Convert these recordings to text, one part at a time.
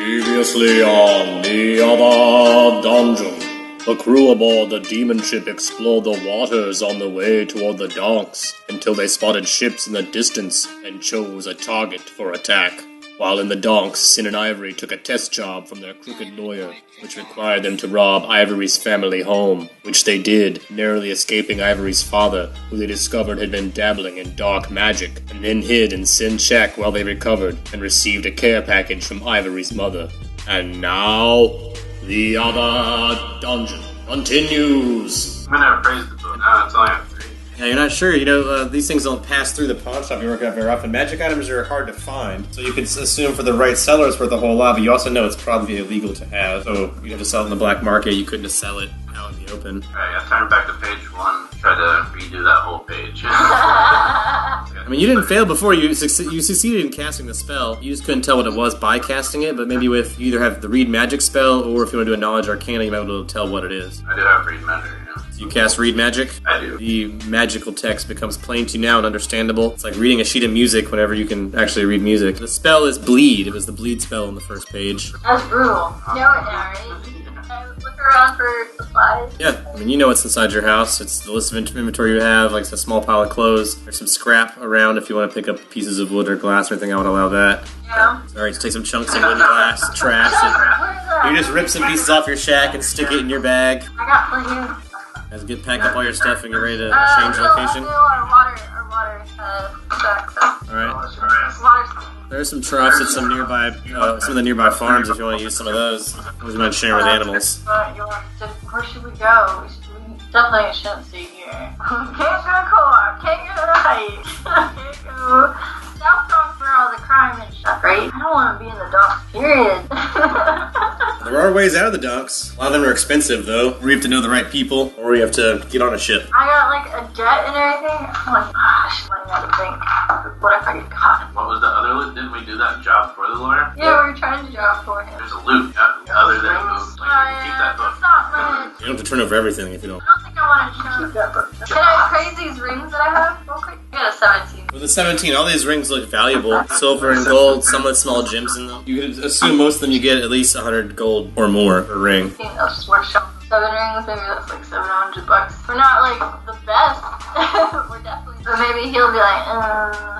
Previously on the other dungeon, the crew aboard the demon ship explored the waters on the way toward the docks until they spotted ships in the distance and chose a target for attack. While in the docks, Sin and Ivory took a test job from their crooked lawyer, which required them to rob Ivory's family home, which they did, narrowly escaping Ivory's father, who they discovered had been dabbling in dark magic, and then hid in Sin's shack while they recovered and received a care package from Ivory's mother. And now, the other dungeon continues. I never praised the book. No, it's only on 3. Yeah, you're not sure. These things don't pass through the pawn shop you work at very often. Magic items are hard to find, so you could assume for the right seller it's worth a whole lot, but you also know it's probably illegal to have, so you have to sell it in the black market. You couldn't just sell it out in the open. Alright, I turned back to page 1, tried to redo that whole page. I mean, you didn't fail before. You succeeded in casting the spell. You just couldn't tell what it was by casting it, but maybe with you either have the read magic spell, or if you want to do a knowledge arcana, you might be able to tell what it is. I do have read magic, yeah. You cast read magic? I do. The magical text becomes plain to you now and understandable. It's like reading a sheet of music whenever you can actually read music. The spell is bleed. It was the bleed spell on the first page. That's brutal. You know it now, right? Look around for supplies. Yeah, I mean, you know what's inside your house. It's the list of inventory you have, like a small pile of clothes. There's some scrap around if you want to pick up pieces of wood or glass or anything. I would allow that. Yeah. Alright, so take some chunks of wood, glass, trash, and you just rip some pieces off your shack and stick it in your bag. I got plenty of As you pack up all your stuff and get ready to change location. our water sacks. Alright. Water. There's some troughs at some of the nearby farms if you want to use some of those. Would you mind sharing with animals? Where should we go? We definitely shouldn't stay here. Can't go to co-op. Can't go to the height. Can't go South Bronx where all the crime and stuff, right? I don't want to be in the docks, period. There are ways out of the docks. A lot of them are expensive, though. Or you have to know the right people, or you have to get on a ship. I got like a jet and everything. I'm like, gosh, I got to think. What if I get caught? What was the other loot? Didn't we do that job for the lawyer? Yeah, we were trying to job for him. There's a loot, yeah, other than boots. Like, you can keep that book. That's not much. You don't have to turn over everything if you don't. I don't think I want to keep that book. Can I praise these rings that I have real quick? I got a 17. With the 17, all these rings look valuable. Silver and gold, some with small gems in them. You could assume most of them you get at least 100 gold or more a ring. I think I'll just workshop 7 rings, maybe that's like $700. We're not like the best. We're definitely. But maybe he'll be like,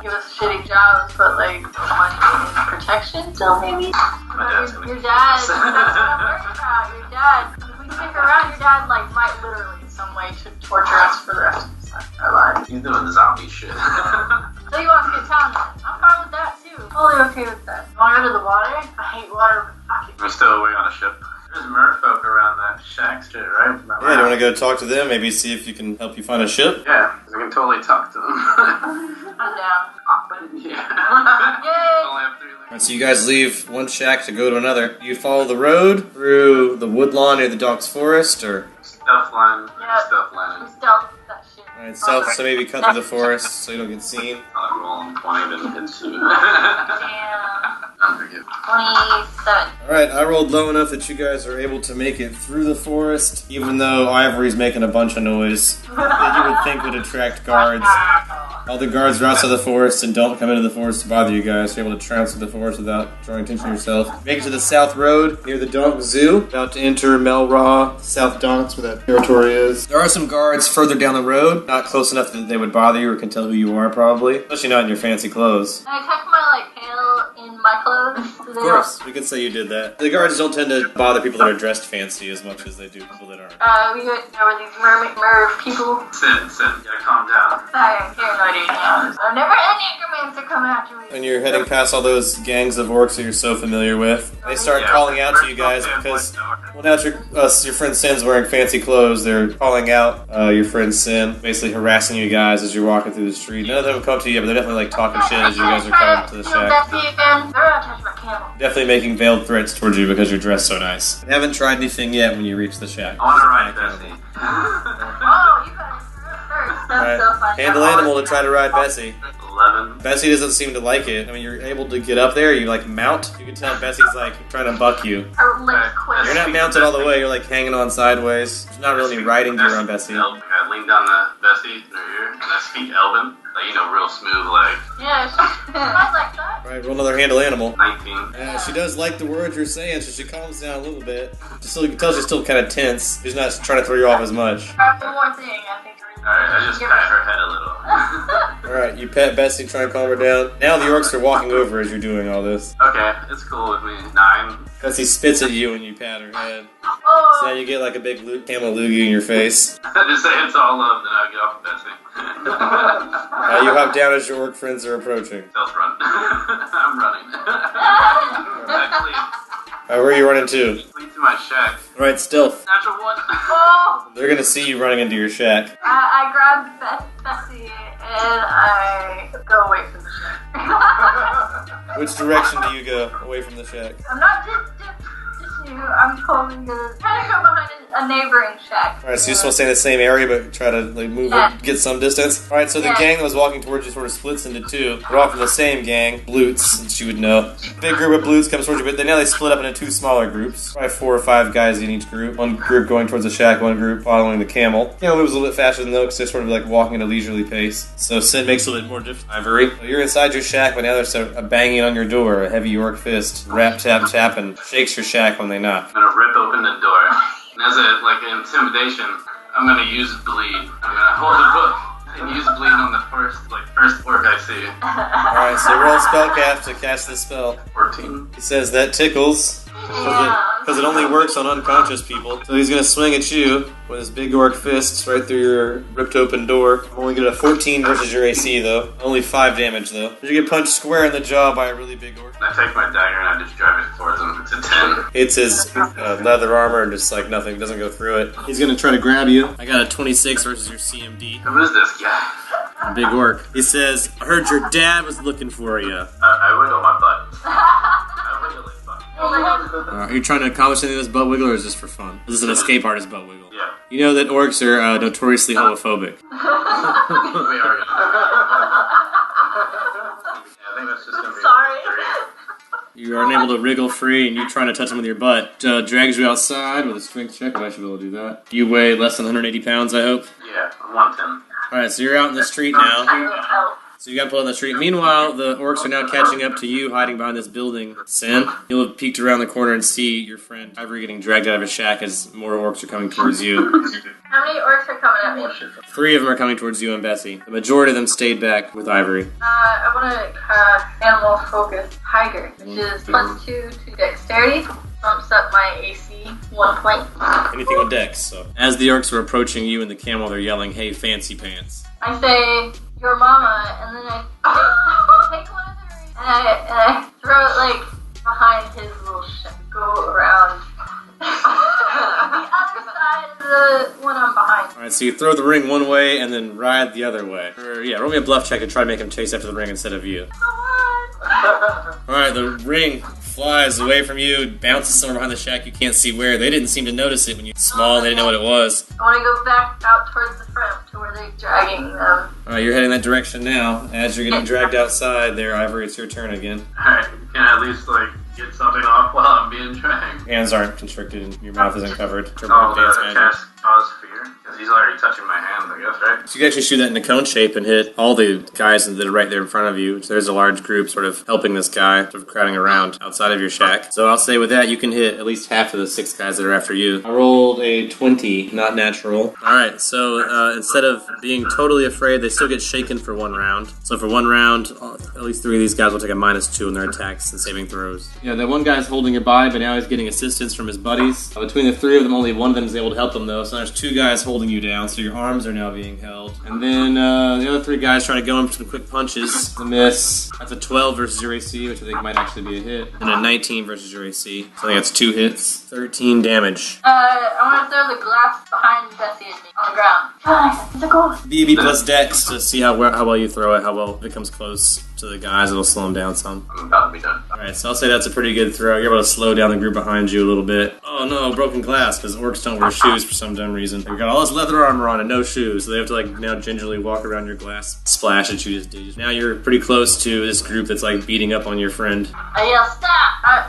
give us shitty jobs, but like money and protection. So maybe your dad. That's what I'm worried about. Your dad. If we stick around, your dad like might literally in some way to torture us for the rest of our lives. He's doing zombie shit. So you want to get town then? I'm fine with that too. Totally okay with that. You want to go to the water? I hate water. We're still away on a ship. There's merfolk around that shack shit, right? Yeah, do you want to go talk to them? Maybe see if you can help you find a ship? Yeah, I can totally talk to them. I'm down. Yeah. Yay! Only have 3 legs. Alright, so you guys leave one shack to go to another. You follow the road through the woodlawn near the Docks Forest, or... Stuff line. Yeah. Stuff line. We stealth that shit. Alright, so maybe cut through the forest so you don't get seen. I'll roll on 20 then hit 2. Damn. Unforgive. 27. Alright, I rolled low enough that you guys are able to make it through the forest, even though Ivory's making a bunch of noise that you would think would attract guards. All the guards are outside the forest and don't come into the forest to bother you guys. You're able to trounce through the forest without drawing attention to yourself. Make it to the South Road near the Donk Zoo. About to enter Melraw, South Donks, where that territory is. There are some guards further down the road, not close enough that they would bother you or can tell who you are, probably. Especially not in your fancy clothes. Can I tuck my like tail in my clothes? Of course, we could say you did that. The guards don't tend to bother people that are dressed fancy as much as they do people that aren't. We got over these merv people. Sin, you gotta calm down. I can't know names. I've never had necromancer come after me. And you're heading past all those gangs of orcs that you're so familiar with. They start calling out to you guys because, well, now that your friend Sin's wearing fancy clothes, they're calling out your friend Sin, basically harassing you guys as you're walking through the street. None of them have come to you yet, but they're definitely like talking shit as you guys are coming to the shack. Bessie again. They're gonna touch my camel. Definitely making veiled threats towards you because you're dressed so nice. They haven't tried anything yet when you reach the shack. I wanna ride Bessie. Oh, you gotta do it first. That's so fun. Handle animal to try to ride Bessie. 11. Bessie doesn't seem to like it. I mean, you're able to get up there, you like mount. You can tell Bessie's like trying to buck you. Or lick quick. You're not mounted all the way, you're like hanging on sideways. There's not really any riding gear on Bessie. I lean down to Bessie in her ear and I speak Elven. Like, you know, real smooth, like Yeah, she might like that. Alright, roll another handle animal. 19. She does like the words you're saying, so she calms down a little bit. You can tell she's still kind of tense. She's not trying to throw you off as much. One more thing, I think. Alright, I just pat her head a little. Alright, you pet Bessie, try and calm her down. Now the orcs are walking over as you're doing all this. Okay, it's cool with me. 9. Bessie spits at you when you pat her head. Oh. So now you get like a big camel loogie in your face. I just say it's all love, then I get off of Bessie. You hop down as your orc friends are approaching. Stealth run. I'm running. Actually, Where are you running to? lead to my shack. Alright, stealth. Natural 1. Oh. They're gonna see you running into your shack. I grab Bessie and I go away from the shack. Which direction do you go away from the shack? I'm not just you. I'm totally gonna kind of go behind a neighboring shack. Alright, so you just want to stay in the same area but try to like move up, get some distance? Alright, so the gang that was walking towards you sort of splits into two. They're all from the same gang, Blutes, since you would know. Big group of Blutes comes towards you, but now they split up into two smaller groups. Probably 4 or 5 guys in each group. One group going towards the shack, one group following the camel. Camel moves a little bit faster than those because they're sort of like walking at a leisurely pace. So Sin makes it a little bit more difficult. Ivory. So you're inside your shack, but now there's a banging on your door, a heavy orc fist. Rap, tap, tapping. Shakes your shack when they knock. I'm gonna rip open the door. And as an intimidation, I'm gonna use bleed. I'm gonna hold the book and use bleed on the first orc I see. Alright, so roll spellcast to cast this spell. 14. He says that tickles. Because it only works on unconscious people. So he's gonna swing at you with his big orc fists right through your ripped open door. I'm only getting a 14 versus your AC though. Only 5 damage though. You get punched square in the jaw by a really big orc. I take my dagger and I just drive it towards him. It's a 10. Hits his leather armor and just like nothing, doesn't go through it. He's gonna try to grab you. I got a 26 versus your CMD. Who is this guy? Big orc. He says, I heard your dad was looking for you. I wiggle my butt. I wiggle it. Fuck. Are you trying to accomplish anything with this butt wiggle or is this for fun? This is an escape artist butt wiggle. Yeah. You know that orcs are notoriously homophobic. We are gonna. Yeah, I think that's just gonna be. Sorry. You are unable to wriggle free, and you trying to touch him with your butt. Drags you outside with a strength check, but I should be able to do that. You weigh less than 180 pounds, I hope. Yeah, 110. Alright, so you're out in the street now. So you got pulled on the street. Meanwhile, the orcs are now catching up to you, hiding behind this building. Sin, you'll have peeked around the corner and see your friend Ivory getting dragged out of his shack as more orcs are coming towards you. How many orcs are coming at me? 3 of them are coming towards you and Bessie. The majority of them stayed back with Ivory. I want to cast Animal Focus Tiger, which is +2 to Dexterity. Bumps up my AC 1 point. Anything with dex, so. As the orcs are approaching you and the camel, they're yelling, hey, fancy pants. I say, your mama, and then I take one of the rings and I throw it like behind his little shack. Go around the other side of the one I'm behind. Alright, so you throw the ring one way and then ride the other way. Roll me a bluff check and try to make him chase after the ring instead of you. Come on! Alright, the ring flies away from you, bounces somewhere behind the shack, you can't see where. They didn't seem to notice it when you were small and they didn't know what it was. I want to go back out towards the front to where they're dragging them. Alright, you're heading that direction now. As you're getting dragged outside there, Ivory, it's your turn again. Alright, can I at least, get something off while I'm being dragged? Hands aren't constricted and your mouth isn't covered. Oh, the cast cause fear? Because he's already touching my hands, I guess, right? So you can actually shoot that in a cone shape and hit all the guys that are right there in front of you. So there's a large group sort of helping this guy, sort of crowding around outside of your shack. So I'll say with that, you can hit at least half of the 6 guys that are after you. I rolled a 20, not natural. Alright, so instead of being totally afraid, they still get shaken for 1 round. So for 1 round, at least 3 of these guys will take a -2 in their attacks and saving throws. Yeah, that one guy's holding it by, but now he's getting assistance from his buddies. Between the 3 of them, only one of them is able to help them though. So there's 2 guys holding you down, so your arms are now being held. And then the other 3 guys trying to go in for some quick punches. The miss. That's a 12 versus your AC, which I think might actually be a hit. And a 19 versus your AC. So I think that's 2 hits. 13 damage. I want to throw the glass behind Bessie at me on the ground. Guys, it's a ghost. BB plus Dex to see how well you throw it, how well if it comes close to the guys, it'll slow them down some. I'm about to be done. Alright, so I'll say that's a pretty good throw. You're able to slow down the group behind you a little bit. Oh no, broken glass, because orcs don't wear shoes for some dumb reason. They've got all this leather armor on and no shoes, so they have to now gingerly walk around your glass, splash at you just did. Now you're pretty close to this group that's beating up on your friend. I yell, stop! I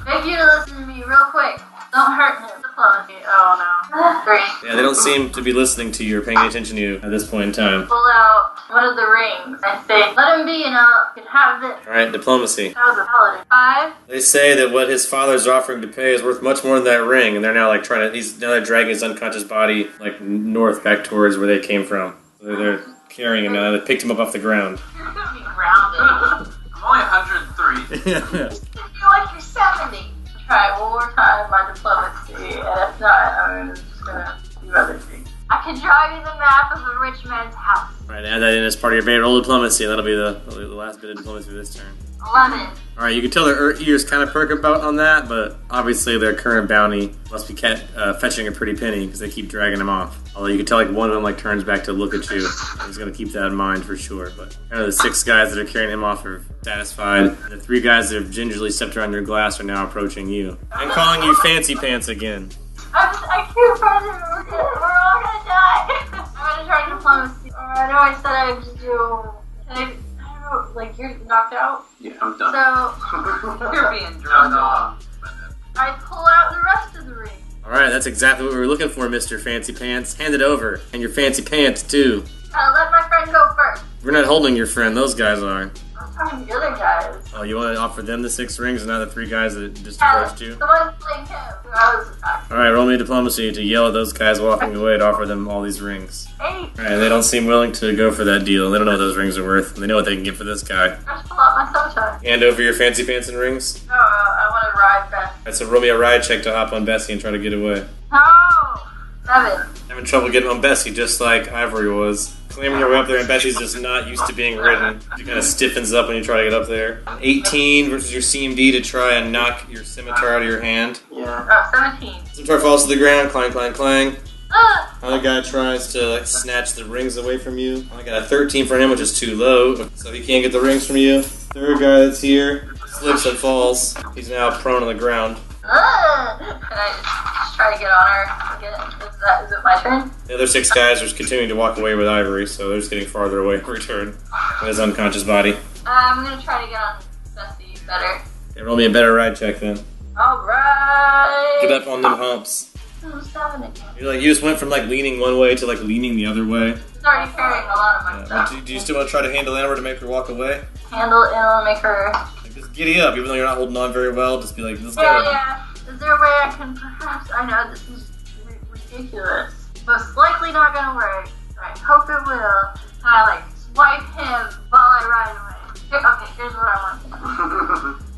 beg you to listen to me real quick. Don't hurt him. Diplomacy. Oh 3. Yeah, they don't seem to be listening to you or paying attention to you at this point in time. Pull out one of the rings. I say, let him be and I can have this. Alright, diplomacy. That was a paladin. 5. They say that what his father's offering to pay is worth much more than that ring, and they're now like now they're dragging his unconscious body like north back towards where they came from. So they're carrying him now. They picked him up off the ground. You're gonna be grounded. I'm only 103. You feel like you're 70. Try one more time my diplomacy, and if not, I'm just gonna do other things. I can draw you the map of a rich man's house. Alright, add that in as part of your bait roll diplomacy, and that'll be the last bit of diplomacy for this turn. 11. Alright, you can tell their ears kind of perk about on that, but obviously their current bounty must be fetching a pretty penny because they keep dragging him off. Although you can tell like one of them like turns back to look at you. He's going to keep that in mind for sure. But kind of the 6 guys that are carrying him off are satisfied. And the 3 guys that have gingerly stepped around your glass are now approaching you. And calling you Fancy Pants again. I keep running. We're all gonna die. I'm gonna try diplomacy. I know I said I would just do. I don't know, like you're knocked out. Yeah, I'm done. So You're being drugged off. I pull out the rest of the ring. Alright, that's exactly what we were looking for, Mr. Fancy Pants. Hand it over. And your fancy pants, too. Let my friend go first. We're not holding your friend, those guys are. I'm talking to the other guys. Oh, you want to offer them the 6 rings and not the 3 guys that just approached you? The ones like him who I was attacking. Alright, roll me diplomacy to yell at those guys walking away to offer them all these rings. 8. Alright, they don't seem willing to go for that deal. They don't know what those rings are worth. They know what they can get for this guy. I just pull out my sometime. Hand over your fancy pants and rings. No, I want to ride Beth. Alright, so roll me a ride check to hop on Bessie and try to get away. No! 7. Having trouble getting on Bessie, just like Ivory was. Clambering your way up there, and Bessie's just not used to being ridden. She kind of stiffens up when you try to get up there. 18 versus your CMD to try and knock your scimitar out of your hand. Oh, 17. Scimitar falls to the ground, clang, clang, clang. Ugh! Other guy tries to like snatch the rings away from you. I got a 13 for him, which is too low, so he can't get the rings from you. Third guy that's here slips and falls. He's now prone on the ground. Ugh! Can I just try to get on her again? Is it my turn? The other 6 guys are continuing to walk away with Ivory, so they're just getting farther away in return with his unconscious body. I'm gonna try to get on Bessie better. Okay, roll me a better ride check then. Alright! Get up on them humps. I'm 7 again. You just went from like leaning one way to like leaning the other way. She's already carrying a lot of my stuff. Do you still want to try to handle Amber to make her walk away? Handle it and I'll make her. Like, just giddy up, even though you're not holding on very well. Just be like, let's go. Yeah. Is there a way I can perhaps? I know this is ridiculous. Most likely not gonna work. I hope it will. I like swipe him while I ride away. Okay, here's what I want. I'm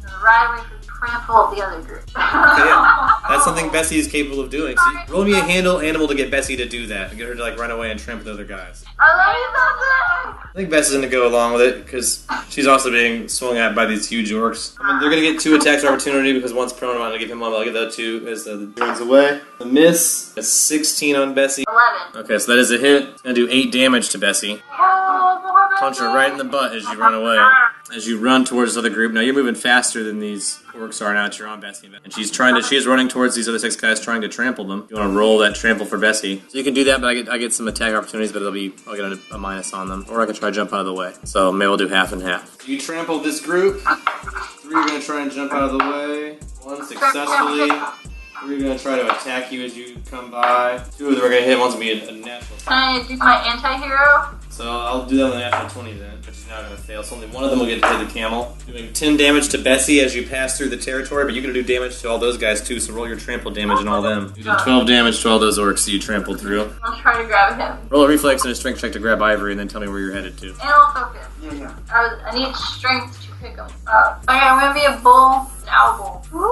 gonna ride away from trample the other group. Okay, yeah. That's something Bessie is capable of doing. So roll me a handle animal to get Bessie to do that. Get her to like run away and trample the other guys. I love you, Bessie! I think Bessie's gonna go along with it because she's also being swung at by these huge orcs. I mean, they're gonna get 2 attacks of opportunity because one's prone. I'm gonna give him one. I'll give that 2 as the runs away. The miss. A 16 on Bessie. 11. Okay, so that is a hit. It's gonna do 8 damage to Bessie. Oh, poor Bessie. Punch her right in the butt as you run away. As you run towards this other group. Now you're moving faster than these orcs are now that you're on Bessie. And she is running towards these other 6 guys trying to trample them. You want to roll that trample for Bessie. So you can do that, but I get some attack opportunities, but I'll get a minus on them. Or I can try to jump out of the way. So maybe we'll do half and half. You trample this group. 3 are going to try and jump out of the way. 1 successfully. 3 are going to try to attack you as you come by. 2 of them are going to hit. One's going to be a natural. Can I do my anti-hero? So I'll do that on the natural 20 then, which is now going to fail. So only one of them will get to hit the camel. Doing 10 damage to Bessie as you pass through the territory, but you can do damage to all those guys too, so roll your trample damage on all them. You did 12 damage to all those orcs that you trampled through. I'll try to grab him. Roll a reflex and a strength check to grab Ivory, and then tell me where you're headed to. Animal focus. Yeah. I need strength to pick him up. Okay, I'm gonna be a bull. An owl bull.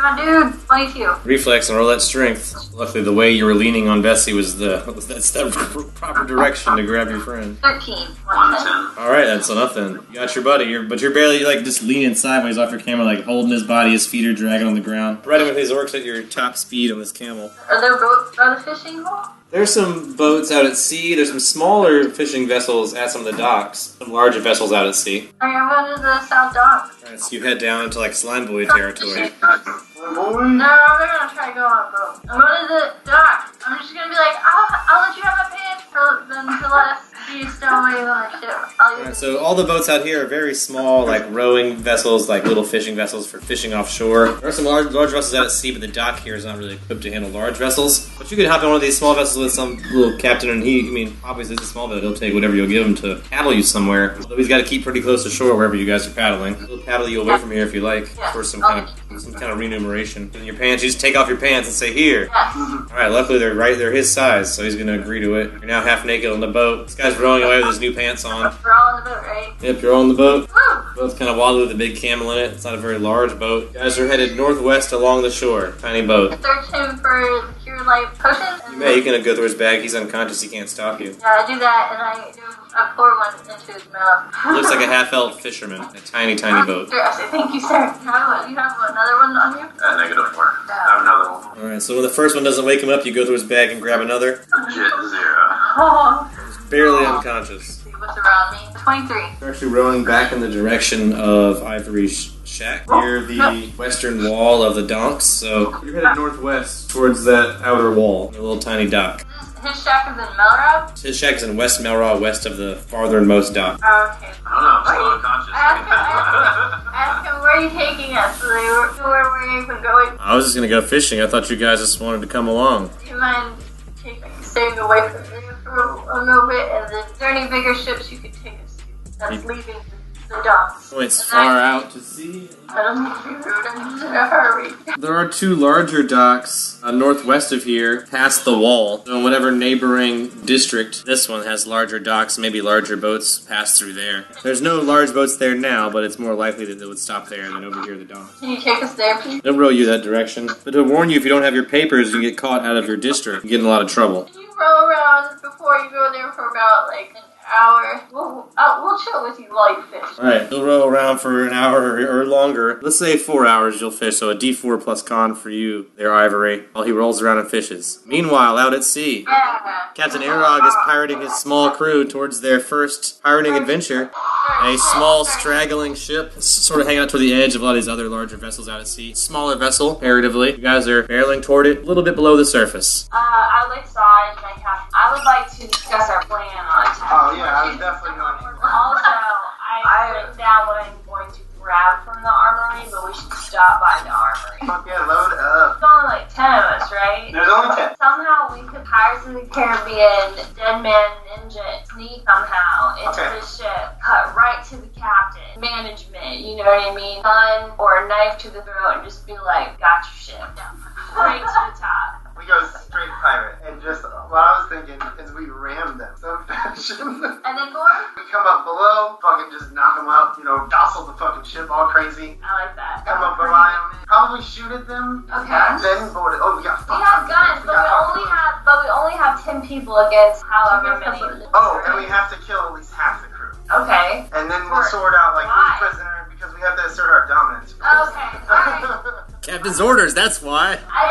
My dude, 22. Reflex and roll that strength. Luckily, the way you were leaning on Bessie was that's the proper direction to grab your friend. 13. 110. Alright, that's enough then. You got your buddy, but you're barely like just leaning sideways off your camel, like holding his body, his feet are dragging on the ground. Riding with these orcs at your top speed on this camel. Are there boats by the fishing hole? There's some boats out at sea. There's some smaller fishing vessels at some of the docks. Some larger vessels out at sea. Okay, I'm going to the South Dock. Alright, so you head down into like Slime Boy territory. No, I'm gonna try to go on a boat. I'm going to the dock. I'm just gonna be like, I'll let you have my pants for them to let us You stowaways on the ship. I'll Alright, use so all the boats out here are very small, like rowing vessels, like little fishing vessels for fishing offshore. There are some large vessels out at sea, but the dock here is not really equipped to handle large vessels. But you could hop in one of these small vessels with some little captain, and obviously it's a small boat, he'll take whatever you'll give him to paddle you somewhere. Although he's got to keep pretty close to shore wherever you guys are paddling. He'll paddle you away from here if you like, for some kind of remuneration. In your pants, you just take off your pants and say, here. Yes. Alright, luckily they're his size, so he's gonna agree to it. You're now half naked on the boat. This guy's rowing away with his new pants on. We're all in the boat, right? Yep, you're on the boat. Woo! Boat's kind of wobbly with a big camel in it. It's not a very large boat. You guys are headed northwest along the shore. Tiny boat. Search him for the cure life potion. You can go through his bag. He's unconscious. He can't stop you. Yeah, I do that, and I pour one into his mouth. Looks like a half-elf fisherman. A tiny, tiny boat. Sure, I say, thank you, sir. You have another one on you? -4. I have another one. Alright, so when the first one doesn't wake him up, you go through his bag and grab another. Legit 0. Oh. He's barely unconscious. See what's around me. 23. We're actually rowing back in the direction of Ivory's shack, near the western wall of the docks. So you're headed northwest towards that outer wall, a little tiny dock. His shack is in Melrose? His shack is in West Melraw, west of the farthernmost dock. Oh, okay. I don't know, I'm still unconscious. Ask him, where are you taking us? Where are you even going? I was just gonna go fishing. I thought you guys just wanted to come along. Do you mind staying away from me for a little bit? And then, is there any bigger ships you could take us to that's leaving the docks? Oh, it's far out to sea. I don't need to be rude, I'm just in a hurry. There are two larger docks northwest of here, past the wall. So in whatever neighboring district, this one has larger docks, maybe larger boats pass through there. There's no large boats there now, but it's more likely that they would stop there than over here at the dock. Can you take us there, please? They'll row you that direction. But to warn you, if you don't have your papers, you get caught out of your district. You get in a lot of trouble. Can you row around before you go there for about like an hour? We'll chill with you while you fish. Alright, you'll row around for an hour or longer. Let's say 4 hours you'll fish, so a D4 plus con for you there, Ivory, while he rolls around and fishes. Meanwhile, out at sea, Yeah. Captain Arog is pirating his small crew towards their first pirating adventure. A small, straggling ship, sort of hanging out toward the edge of a lot of these other larger vessels out at sea. Smaller vessel, comparatively. You guys are barreling toward it, a little bit below the surface. I would like Saj, my captain. I would like to discuss our plan on it. Oh yeah, I was definitely going to. Also, I've written down what I'm going to grab from the armory, but we should stop by the armory. Fuck yeah, load up. There's only like 10 of us, right? There's only 10. Somehow we could Pirates of the Caribbean, Dead Man Ninja, sneak somehow into Okay. the ship, cut right to the captain, management, you know what I mean? Gun or a knife to the throat and just be like, got your ship. Straight to the top. We go straight pirate. And just what I was thinking is we ram them some fashion. And then Gore? We come up below, fucking just knock them up, jostle the fucking ship all crazy. I like that. Come up behind them, probably shoot at them. Okay. Then board it. Oh, we got We have guns, but we only have 10 people against however many. Oh, and we have to kill at least half the crew. Okay. And then we'll sort out like Why? who's prisoner because we have to assert our dominance. Okay. Alright. Captain's orders, that's why. I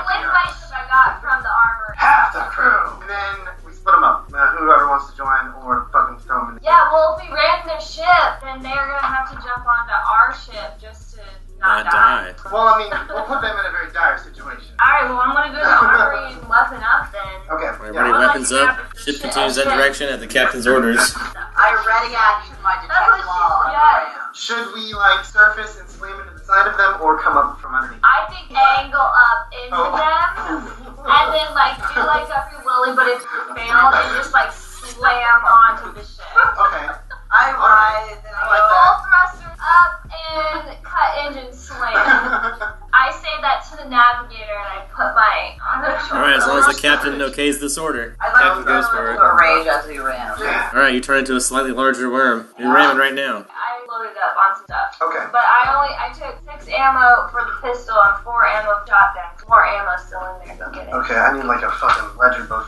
like my ship I got from the armory. Half the crew. And then we split them up. Whoever wants to join or fucking throw them in. Yeah, well, if we ran their ship, then they're gonna have to jump onto our ship just to not die. Well, I mean, we'll put them in a very dire situation. Alright, well, I'm gonna go to the armory and weapon up then. Okay. Alright, Yeah. ready, weapons up. Ship continues that direction at the captain's orders. I ready action my detect law. Yeah. Should we like surface and slam into the side of them or come up from underneath? I think angle up into Oh. them, and then like do like a free willy, but if you fail, then just like slam onto the ship. Okay. I ride and I Full thrusters up and cut engine slam. I say that to the navigator and I put my on their shoulder. Alright, as long as the captain okays this order. I Captain like goes for to it. arrange as we ran. Yeah. Alright, you turn into a slightly larger worm. You're ramming right now. I loaded up on some stuff. Okay. But I took 6 ammo for the pistol and 4 ammo shotgun. More ammo still in there. Go get it. Okay, I need like a fucking ledger book.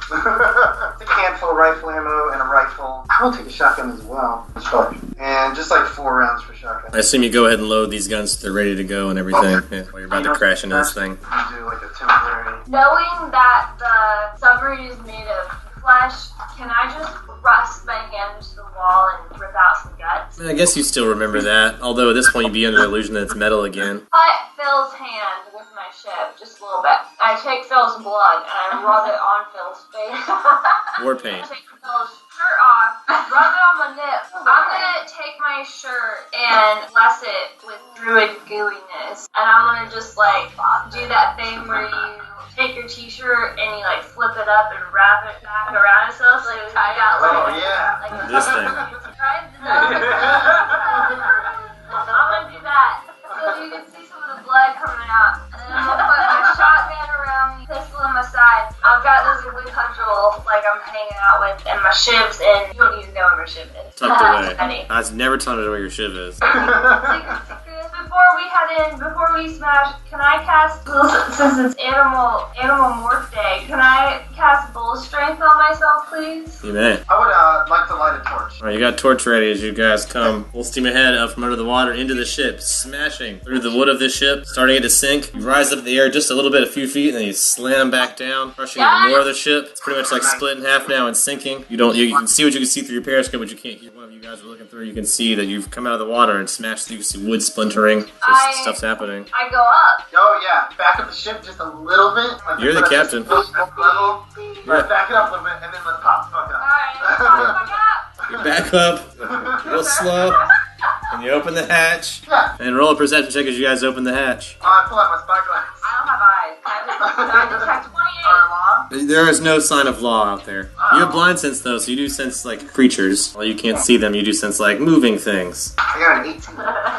Take a handful of rifle ammo and a rifle. I will take a shotgun as well. Sure. And just like 4 rounds for shotgun. I assume you go ahead and load these guns so they're ready to go and everything. Yeah, while you're about to crash into this thing. You do like a temporary. Knowing that the submarine is made of flesh, can I just rust my hand into the wall and rip out some guts? I guess you still remember that, although at this point you'd be under the illusion that it's metal again. Cut Phil's hand with my ship, just a little bit. I take Phil's blood and I rub it on Phil's face. War paint. I take Phil's shirt off Rub it on my nip. I'm gonna take my shirt and bless it with druid gooiness. And I'm gonna just like do that thing where you take your t-shirt and you like flip it up and wrap it back around itself so you got like, like This thing. right? I'm gonna do that so you can see some of the blood coming out. And then I'm gonna put my shotgun around me, pistol in my side. I've got this wood cudgel like I'm hanging out with, and my shivs, and you don't even know where my shiv is. Tucked away. I was never telling her where your shiv is. Before we smash, can I cast, since it's animal morph day, can I cast bull strength on myself, please? You may. I would like to light a torch. Alright, you got torch ready as you guys come full steam ahead up from under the water into the ship, smashing through the wood of this ship, starting it to sink. You rise up in the air just a little bit, a few feet, and then you slam back down, crushing even more of the ship. It's pretty much like split in half now and sinking. You can see what you can see through your periscope, but you can't hear. One of you guys are looking through. You can see that you've come out of the water and smashed. You can see wood splintering. Stuff's happening. I go up. Oh yeah, back up the ship just a little bit. Like You're the captain. Level. Right, back it up a little bit, and then let's pop the fuck up. Alright, let's pop the fuck up. You back up, real slow, and you open the hatch. Yeah. And roll a perception check as you guys open the hatch. I pull out my spyglass. I don't have eyes. I detect 28. There is no sign of law out there. You have blind sense though, so you do sense like creatures. While you can't see them, you do sense like moving things. I got an 18.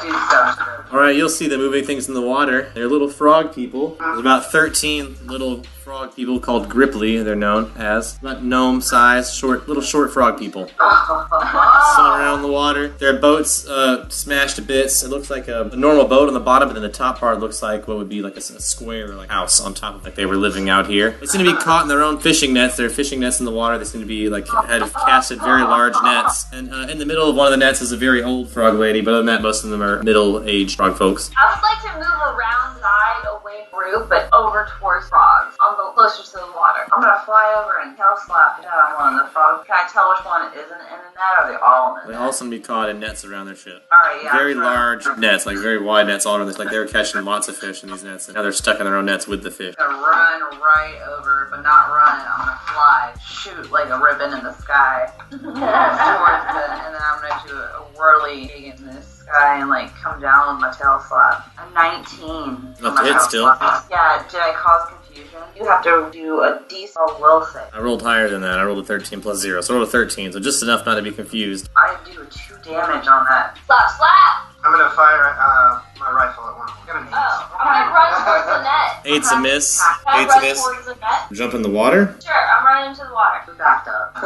Do stuff. Alright, you'll see the moving things in the water. They're little frog people. There's about 13 little frog people called Gripply, they're known as. About gnome size, little short frog people. Swimming around in the water. Their boat's smashed to bits. It looks like a normal boat on the bottom, but then the top part looks like what would be like a square like house on top of like they were living out here. They seem to be caught in their own fishing nets. There are fishing nets in the water. They seem to be like had casted very large nets. And in the middle of one of the nets is a very old frog lady, but other than that, most of them are middle-aged frog folks. I would like to move around side away from group, but over towards frogs, on the closer to the water. I'm gonna fly over and tail slap down one of the frogs. Can I tell which one isn't in the net, or are they all in the They net? all seem to be caught in nets around their ship. Alright, yeah. Very large nets, like very wide nets all around this. Like they were catching lots of fish in these nets, and now they're stuck in their own nets with the fish. I'm gonna run right over, but not run. I'm gonna fly, shoot like a ribbon in the sky towards it, and then I'm gonna do a whirly in the sky and like come down with my tail slap. A 19. Enough to hit still. Yeah, did I cause confusion? You have to do a decent will save. I rolled higher than that. I rolled a 13 plus 0, so I rolled a 13, so just enough not to be confused. I do 2 damage on that. Slap, slap! I'm gonna fire my rifle at one. I'm gonna need Oh, I'm gonna run towards the net. 8's a miss. Can I 8's a run miss. towards the net? Jump in the water. Sure, I'm running into the water. Backed up.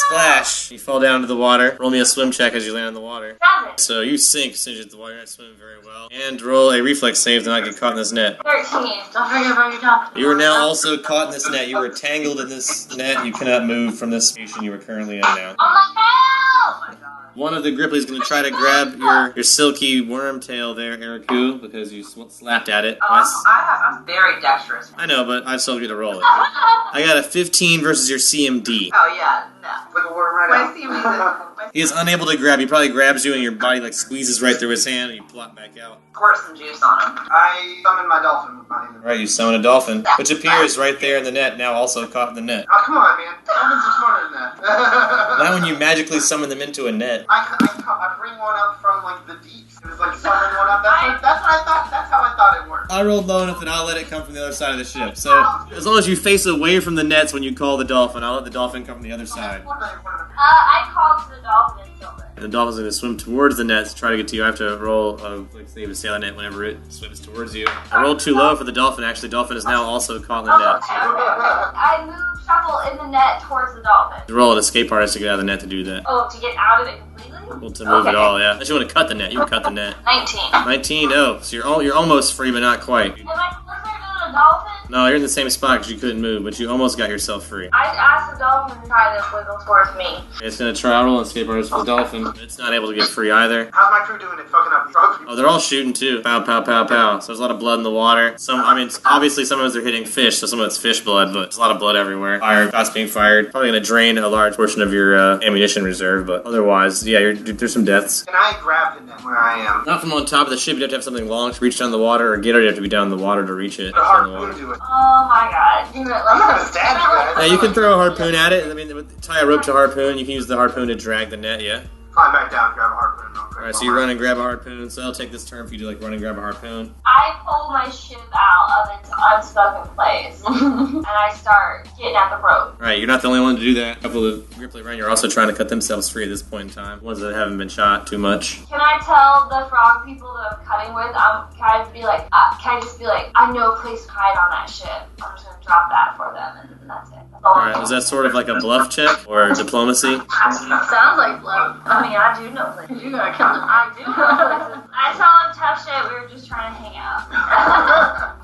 Splash! You fall down into the water. Roll me a swim check as you land in the water. 7. So you sink as soon as you hit the water. You're not swimming very well. And roll a reflex save to not get caught in this net. 13. Don't forget about your jump. You are now also caught in this net. You are tangled in this net. You cannot move from this station you are currently in now. I'm like, help! Oh my god. One of the Gripply is going to try to grab your silky worm tail there, Eriku, because you slapped at it. I'm very dexterous. I know, but I still get to roll it. I got a 15 versus your CMD. Oh yeah, no. Like a worm right My out. CMD is He is unable to grab. He probably grabs you and your body like squeezes right through his hand and you plop back out. squirt some juice on him. I summon my dolphin with my name. Right, you summon a dolphin, which appears right there in the net, now also caught in the net. Oh, come on, man. Dolphins are smarter than that. Not when you magically summon them into a net. I bring one up from, like, the deeps. It was like summon one up. That's what I thought. That's how I thought it worked. I rolled low enough that I'll let it come from the other side of the ship. So, as long as you face away from the nets when you call the dolphin, I'll let the dolphin come from the other side. I called to the dolphin and killed it. The dolphin's going to swim towards the nets, try to get to you. I have to roll a save to sail the net whenever it swims towards you. I rolled too low for the dolphin. Actually, dolphin is now also caught in the net. I moved Shuffle in the net towards the dolphin. You roll an escape artist to get out of the net to do that. Oh, to get out of it completely? Well, to move it all, yeah. Unless you want to cut the net, you can cut the net. 19. 19, oh, so you're almost free, but not quite. Am I closer to the dolphin? No, you're in the same spot because you couldn't move, but you almost got yourself free. I asked the dolphin to try to wiggle towards me. It's going to try roll an escape artist for the dolphin. It's not able to get free either. How's my crew doing it? Fucking up these frog people. Oh, they're all shooting too. Pow, pow, pow, pow. So there's a lot of blood in the water. Obviously some of us are hitting fish, so some of it's fish blood, but there's a lot of blood everywhere. Fire, shots being fired. Probably going to drain a large portion of your ammunition reserve, but otherwise, yeah, there's some deaths. Can I grab the net? from where I am. Not from on top of the ship. You'd have to have something long to reach down the water, or get it. You have to be down in the water to reach it. The harpoon do it. Oh my god. I'm not gonna stab you guys. Yeah, you can throw a harpoon at it. I mean, tie a rope to a harpoon. You can use the harpoon to drag the net. Yeah. Climb back down, grab a harpoon real quick. All right. So you run and grab a harpoon. So I'll take this turn for you to like run and grab a harpoon. I pull my ship out of its unspoken place and I start getting at the rope. All right. You're not the only one to do that. A couple of Ripley around you are also trying to cut themselves free at this point in time. Ones that haven't been shot too much. Can I tell the frog people that I'm cutting with? Can I just be like, I know a place to hide on that ship. I'm just gonna drop that for them, and that's it. That's all All I'm right. Was that sort of like a bluff check or diplomacy? Sounds like love. I mean, I do know places. You gotta kill them. I do know places. I tell them tough shit. We were just trying to hang out.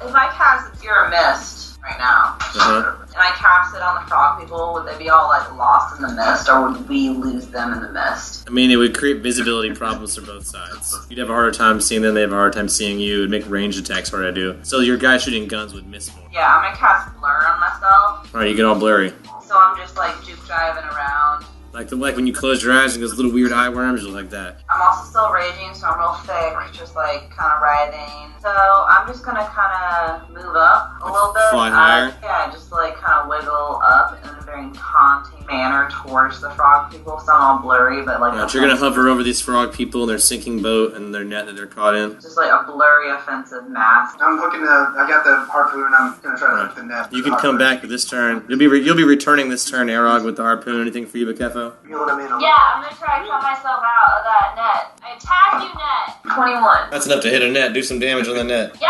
If I cast Obscure Mist right now, and I cast it on the frog people, would they be all like lost in the mist, or would we lose them in the mist? I mean, it would create visibility problems for both sides. You'd have a harder time seeing them. They have a harder time seeing you. It'd make ranged attacks harder to do. So your guy shooting guns would miss more. Yeah, I'm gonna cast Blur on myself, All right. You get all blurry. so I'm just like juke driving around. Like when you close your eyes and those little weird eye worms, just like that. I'm also still raging, so I'm real thick, just like kind of writhing. So I'm just gonna kind of move up a little bit. Fly higher? Yeah, just like kind of wiggle up in a very taunting manner towards the frog people. So I'm all blurry, but like. You're gonna hover over these frog people and their sinking boat and their net that they're caught in. Just like a blurry offensive mask. I'm hooking I got the harpoon, I'm gonna try to hook the net. You can come back with this turn. You'll be returning this turn, Arog, with the harpoon. Anything for you, Bakefo? You know what I mean? Yeah, I'm gonna try to cut myself out of that net. I attack you, net. 21. That's enough to hit a net. Do some damage on the net. Yeah!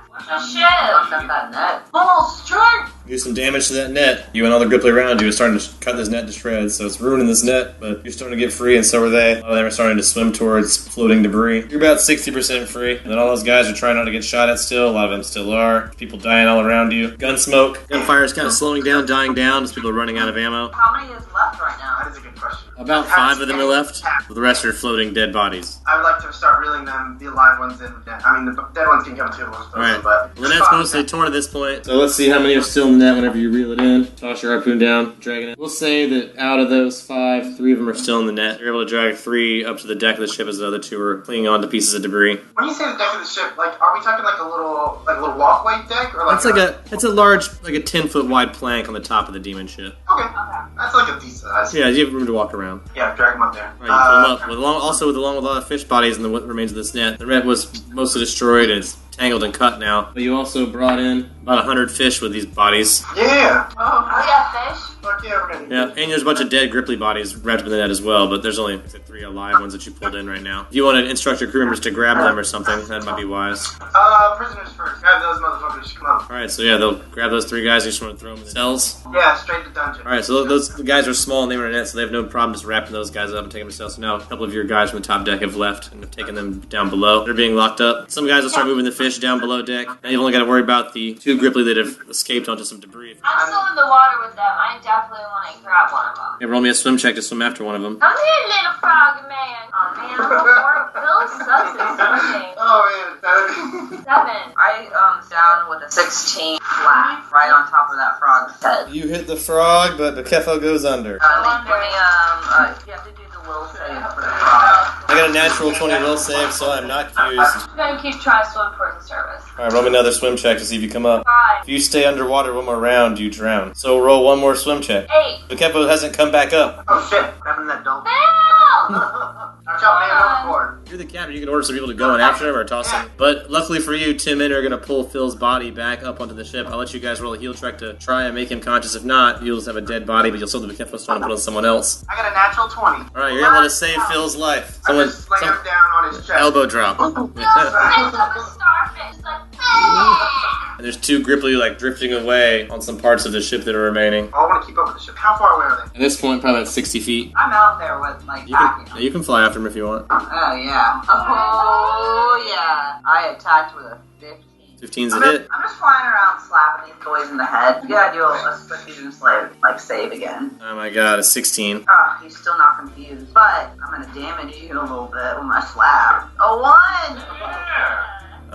What's the shit? Fucked up that net. Full strength! Do some damage to that net. You and all the Gripply around you are starting to cut this net to shreds, so it's ruining this net, but you're starting to get free, and so are they. A lot of them are starting to swim towards floating debris. You're about 60% free, and then all those guys are trying not to get shot at still. A lot of them still are. People dying all around you. Gun smoke. Gunfire is kind of slowing down, dying down, as people are running out of ammo. How many is left right now? That is a good question. About 5 of them are left. The rest are floating dead bodies. I would like to start reeling them, the alive ones in. I mean, the dead ones can come too. Alright. But The net's mostly torn at this point. So let's see how many are still in the net whenever you reel it in. Toss your harpoon down, dragging it. We'll say that out of those 5, 3 of them are still in the net. You're able to drag 3 up to the deck of the ship as the other 2 are clinging on to pieces of debris. When you say the deck of the ship, like, are we talking like a little walkway deck, or like? It's a large, like a 10-foot wide plank on the top of the demon ship. Okay, that's like a decent size. Yeah, you have room to walk around. Yeah, drag them up there. All right, you pull them up. Along with a lot of fish bodies and what remains of this net. The net was mostly destroyed and it's tangled and cut now. But you also brought in about 100 fish with these bodies. Yeah. Oh, I got fish. Fuck yeah, we're gonna. Yeah, and there's a bunch of dead Gripply bodies wrapped up in the net as well, but there's only 3 alive ones that you pulled in right now. If you want to instruct your crew members to grab them or something, that might be wise. Prisoners first. Grab those motherfuckers. Come on. Alright, so yeah, they'll grab those 3 guys, you just want to throw them in the cells. Yeah, straight to dungeon. Alright, so those guys are small and they were in a net, so they have no problem just wrapping those guys up and taking them to cells. So now a couple of your guys from the top deck have left and have taken them down below. They're being locked up. Some guys will start moving the fish down below deck. Now you've only got to worry about the 2 Gripply that have escaped onto some debris. I'm still in the water with them. I definitely want to grab one of them. Yeah, roll me a swim check to swim after one of them. Come here, little frog man. Oh man, Bill sucks at swimming. Oh man. 7. I down with a 16 flat right on top of that frog's head. You hit the frog, but Bakefo goes under. You have to do the will save for the frog. I got a natural 20 will save, so I'm not confused. I'm gonna keep trying to swim towards the surface. Alright, roll me another swim check to see if you come up. 5. If you stay underwater one more round, you drown. So roll one more swim check. 8. Bakefo hasn't come back up. Oh shit! Grabbing that dolphin. Bill! Watch out, man! Overboard. You're the captain, you can order some people to go in after him or toss him. But luckily for you, 10 men are going to pull Phil's body back up onto the ship. I'll let you guys roll a heal check to try and make him conscious. If not, you'll just have a dead body, but you'll still have the Bakefo stone and put on someone else. I got a natural 20. Alright, you're able to save Phil's life. I just lay him down on his chest. Elbow drop. Bill's up a starfish. Like, And there's 2 Gripply like drifting away on some parts of the ship that are remaining. I want to keep up with the ship. How far away are they? At this point, probably about 60 feet. I'm out there with like packing. You can fly after him if you want. Oh yeah. Oh yeah. I attacked with a 15. 15's a hit. I'm just flying around slapping these boys in the head. You gotta do a Suspicion Slave, like save again. Oh my god, a 16. He's still not confused, but I'm gonna damage you a little bit with my slap. A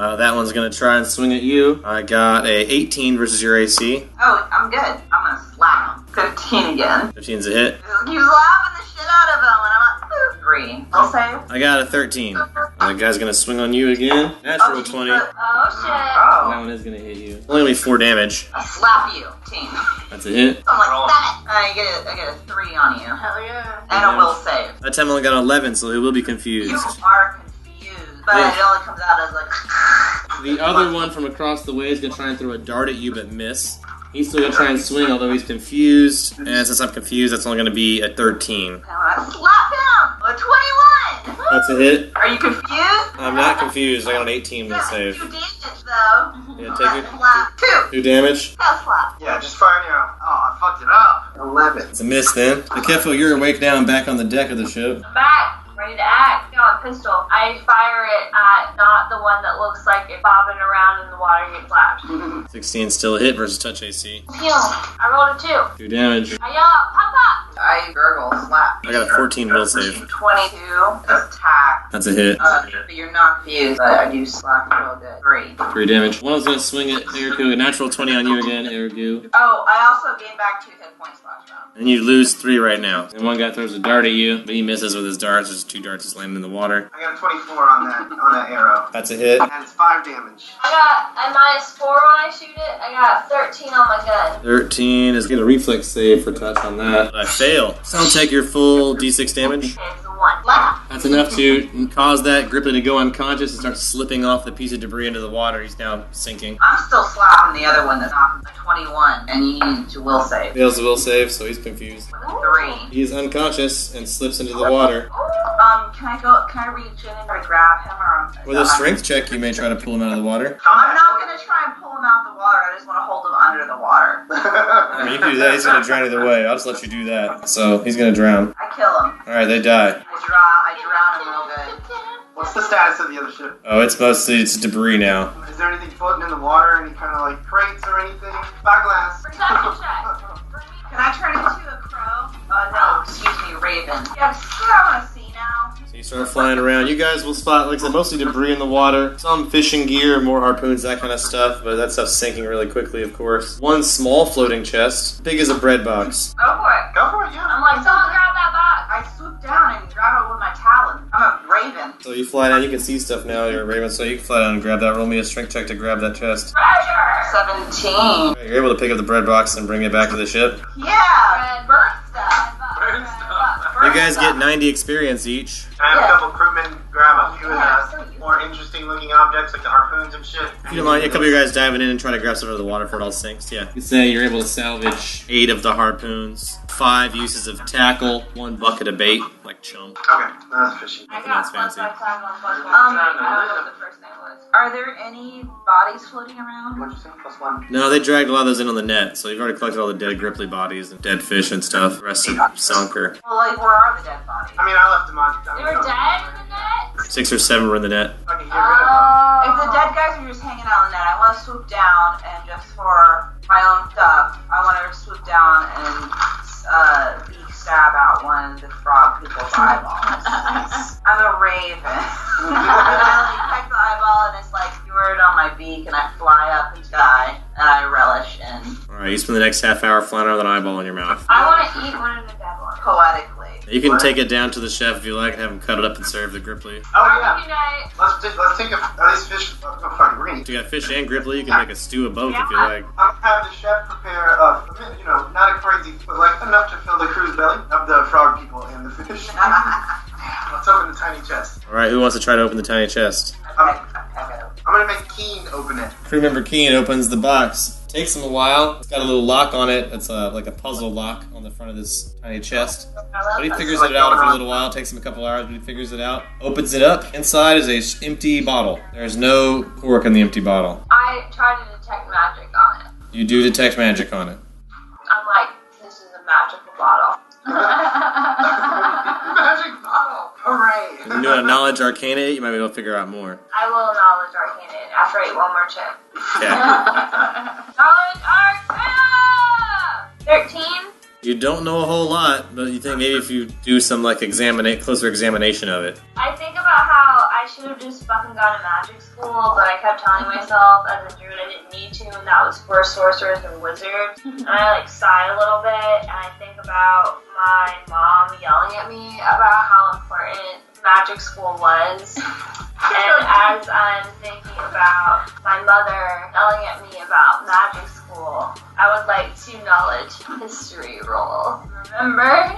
1! That one's gonna try and swing at you. I got a 18 versus your AC. Oh, I'm good. I'm gonna slap him. 15 again. 15's a hit. You slapping the shit out of him, and I'm like, 3. 3. Will save? I got a 13. That guy's gonna swing on you again. Natural 20. Oh shit. That one is gonna hit you. Only 4 damage. I slap you, team. That's a hit. I'm like, I get a 3 on you. Hell yeah. And a will save. That time I only got 11, so he will be You confused. are confused, but Yeah. it only comes out as like. The other one from across the way is gonna try and throw a dart at you, but miss. He's still gonna try and swing, although he's confused. And since I'm confused, that's only gonna be a 13. Now I slap him. A 21. That's a hit. Are you confused? I'm not confused. I got an 18 with save. 2 damage though. Yeah, take it. Slap. 2. 2 damage. Now slap. Yeah, just fire an arrow. Oh, I fucked it up. 11. It's a miss then. Nikefo, you're awake now and back on the deck of the ship. I'm back. Ready to act. Got a pistol. I fire it at not the one that looks like it's bobbing around in the water and gets slapped. 16 still a hit versus touch AC. Pew. I rolled a 2. 2 damage. I yell out, Papa! I gurgle, slap. I got a 14 will save. 22. Attack. That's a hit. But you're not confused, but I do slap you real good. 3. 3 damage. One of them's gonna swing at Erigu. A natural 20 on you again, Erigu. Oh, I also gain back 2 hit points last round. And you lose 3 right now. And one guy throws a dart at you, but he misses with his darts. There's 2 darts just landing in the water. I got a 24 on that arrow. That's a hit. And it's 5 damage. I got a -4 when I shoot it. I got 13 on my gun. 13 is get a reflex save for touch on that. I fail. So I'll take your full d6 damage. It's a 1. Slap. That's enough to cause that Gripply to go unconscious and start slipping off the piece of debris into the water. He's now sinking. I'm still slapping the other one that's not a 21, and you need to will save. Fails the will save, so he's confused. With a 3. He is unconscious and slips into the water. Can I reach in and try to grab him, or With a strength check, you may try to pull him out of the water. I'm not gonna try and pull him out of the water. I just want to hold him under the water. I mean, you can do that. He's going to drown either way. I'll just let you do that. So he's going to drown. I kill him. All right, they die. I drown him real good. What's the status of the other ship? Oh, it's debris now. Is there anything floating in the water? Any kind of like crates or anything? Spyglass. Perception check. Can I turn into a crow? No, excuse me, raven. Yeah, this is what I want to see now. So you start flying around. You guys will spot, like I said, mostly debris in the water. Some fishing gear, more harpoons, that kind of stuff. But that stuff's sinking really quickly, of course. One small floating chest, big as a bread box. Go for it. Go for it, yeah. I'm like, someone grab that box. I swoop down and grab it with my talon. I'm a raven. So you fly down. You can see stuff now. You're a raven, so you can fly down and grab that. Roll me a strength check to grab that chest. Treasure. 17. You're able to pick up the bread box and bring it back to the ship. Yeah, Bread. burn stuff. Burn stuff. You guys get 90 experience each. I have a couple crewmen grab a few of the more interesting looking objects like the harpoons and shit. If you don't mind, a couple of you guys diving in and trying to grab some out of the water before it all sinks. Yeah. You say you're able to salvage 8 of the harpoons, 5 uses of tackle, 1 bucket of bait, like chum. Okay, that's fishy. I That's got fancy. +1 +1 +1. I don't know what the first name was. Are there any bodies floating around? What'd you say? +1. No, they dragged a lot of those in on the net, so you've already collected all the dead Gripply bodies and dead fish and stuff. The rest are sunk or Well, like, where are the dead bodies? I mean, I left them on. They were dead in the net? 6 or 7 were in the net. I can get rid of If the dead guys are just hanging out in the net, I want to swoop down and just for my own stuff, I want to swoop down and beak stab out one of the frog people's eyeballs. I'm a raven. I like peck the eyeball and it's like skewered on my beak and I fly up the sky and I relish in Alright, you spend the next half hour flying around with an eyeball in your mouth. I want to eat one of the dead ones. poetically. You can take it down to the chef if you like and have him cut it up and serve the Gripply. Oh yeah. Barbecue night. Let's take these fish. Oh fuck, we're gonna eat. You got fish and Gripply, you can make a stew of both if you like. I'm gonna have the chef prepare, not a crazy, but like enough to fill the crew's belly of the frog people and the fish. Let's open the tiny chest. Alright, who wants to try to open the tiny chest? I'm gonna make Keen open it. Crew member Keen opens the box. Takes him a while. It's got a little lock on it. It's like a puzzle lock on the front of this tiny chest. But he figures it out after a little while. It takes him a couple hours, but he figures it out. Opens it up. Inside is a empty bottle. There's no cork in the empty bottle. I try to detect magic on it. You do detect magic on it. I'm like, this is a magical bottle. Magic bottle! Hooray! If you do a knowledge arcana, you might be able to figure out more. I will knowledge arcana it after I eat one more chip. Okay. Knowledge arcana! 13. You don't know a whole lot, but you think maybe if you do some closer examination of it. I think about how I should have just fucking gone to magic school, but I kept telling myself as a druid I didn't need to, and that was for sorcerers and wizards. And I like sigh a little bit, and I think about my mom yelling at me about how important magic school was. And as I'm thinking about my mother yelling at me about magic school, I would like to knowledge history roll. Remember?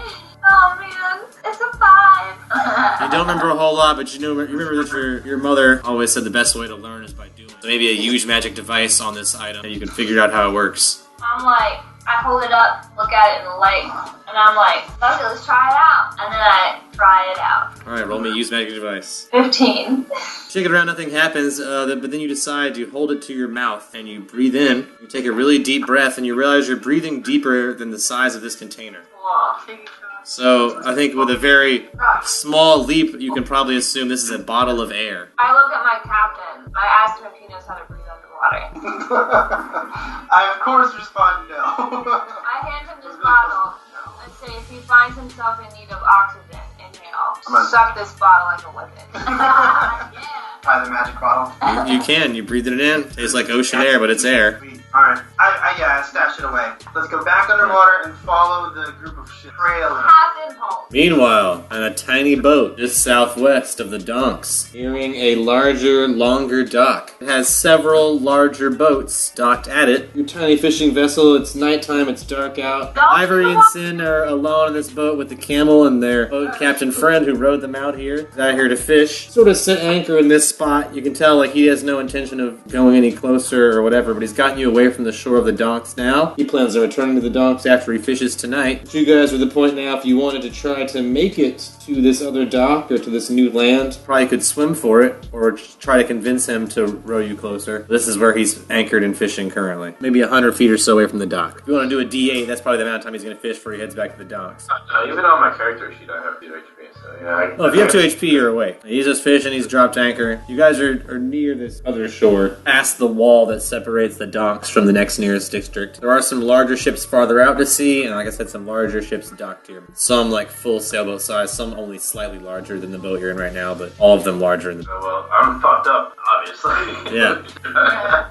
Oh man, it's a 5. You don't remember a whole lot, but you remember that your mother always said the best way to learn is by doing. So maybe a huge magic device on this item, and you can figure out how it works. I'm like, I hold it up, look at it in the light, and I'm like, okay, let's try it out. And then I try it out. All right, roll me a use magic device. 15. Shake it around, nothing happens, but then you decide to hold it to your mouth, and you breathe in. You take a really deep breath, and you realize you're breathing deeper than the size of this container. Cool. So I think with a very small leap, you can probably assume this is a bottle of air. I look at my captain. I asked him if he knows how to breathe underwater. I, of course, respond no. I hand him this bottle and say if he finds himself in need of oxygen, inhale. Suck this bottle like a whippet. Yeah. Try the magic bottle. You can. You breathe it in. Tastes like ocean air, but it's air. Alright. I stashed it away. Let's go back underwater and follow the group of shit. Trail it. Half impulse. Meanwhile, on a tiny boat just southwest of the docks, nearing a larger, longer dock. It has several larger boats docked at it. Your tiny fishing vessel, it's nighttime, it's dark out. Ivory and Sin are alone in this boat with the camel and their boat captain friend who rowed them out here. He's out here to fish. Sort of set anchor in this spot. You can tell like he has no intention of going any closer or whatever, but he's gotten you away from the shore of the docks now. He plans on returning to the docks after he fishes tonight. But you guys are at the point now if you wanted to try to make it to this other dock or to this new land, probably could swim for it or try to convince him to row you closer. This is where he's anchored and fishing currently. Maybe 100 feet or so away from the dock. If you want to do a D8, that's probably the amount of time he's going to fish before he heads back to the docks. Even on my character sheet, I have 2 HP, so yeah. Well, if you have 2 HP, you're away. He's just fishing, he's dropped anchor. You guys are near this other shore, past the wall that separates the docks from the next nearest district. There are some larger ships farther out to sea, and like I said, some larger ships docked here. Some like full sailboat size, some only slightly larger than the boat you're in right now, but all of them larger. Well, I'm fucked up, obviously. Yeah.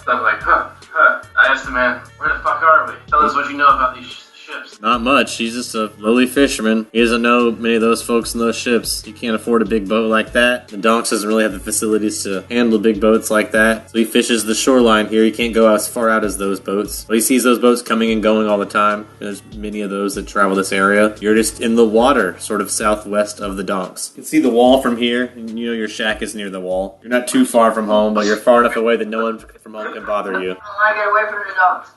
So I'm like, I asked the man, where the fuck are we? Tell us what you know about these ships. Not much. He's just a lowly fisherman. He doesn't know many of those folks in those ships. He can't afford a big boat like that. The docks doesn't really have the facilities to handle big boats like that. So he fishes the shoreline here. He can't go as far out as those boats. But he sees those boats coming and going all the time. There's many of those that travel this area. You're just in the water, sort of southwest of the docks. You can see the wall from here, and you know your shack is near the wall. You're not too far from home, but you're far enough away that no one from home can bother you. I want to get away from the dogs.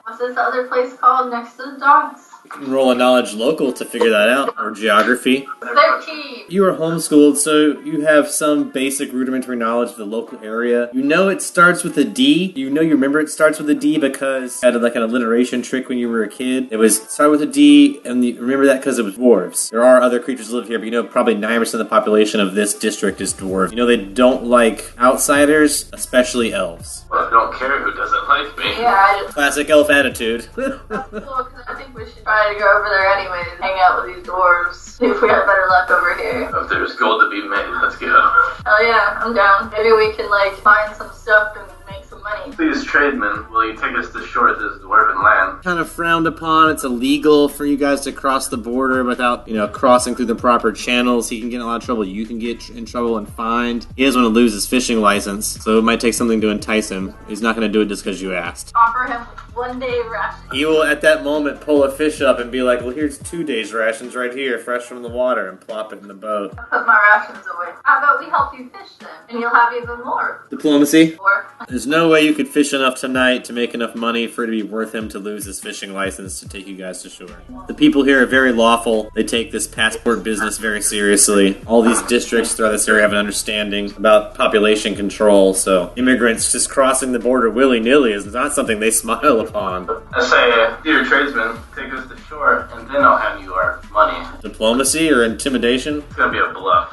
What's this other place called next to the dogs? You can roll a knowledge local to figure that out, or geography. 13. You are homeschooled, so you have some basic rudimentary knowledge of the local area. You know it starts with a D. You remember it starts with a D because you had like an alliteration trick when you were a kid. It was start with a D, and you remember that because it was dwarves. There are other creatures that live here, but you know probably 9% of the population of this district is dwarves. You know they don't like outsiders, especially elves. Well, I don't care who doesn't like me. Yeah, I just Classic elf attitude. well, 'cause I think we should try to go over there anyways, hang out with these dwarves, see if we have better luck over here. If there's gold to be made, let's go. Oh yeah, I'm down. Maybe we can like find some stuff and make some money. Please, tradesman, will you take us to shore at this dwarven land? Kind of frowned upon. It's illegal for you guys to cross the border without, crossing through the proper channels. He can get in a lot of trouble. You can get in trouble and fined. He doesn't want to lose his fishing license, so it might take something to entice him. He's not going to do it just because you asked. Offer him 1 day ration. He will, at that moment, pull a fish up and be like, well, here's 2 days' rations right here, fresh from the water, and plop it in the boat. I'll put my rations away. How about we help you fish then? And you'll have even more. Diplomacy? Or There's no way you could fish enough tonight to make enough money for it to be worth him to lose his fishing license to take you guys to shore. The people here are very lawful. They take this passport business very seriously. All these districts throughout this area have an understanding about population control, so immigrants just crossing the border willy-nilly is not something they smile upon. I say, dear tradesman, take us to shore, and then I'll hand you our money. Diplomacy or intimidation? It's gonna be a bluff.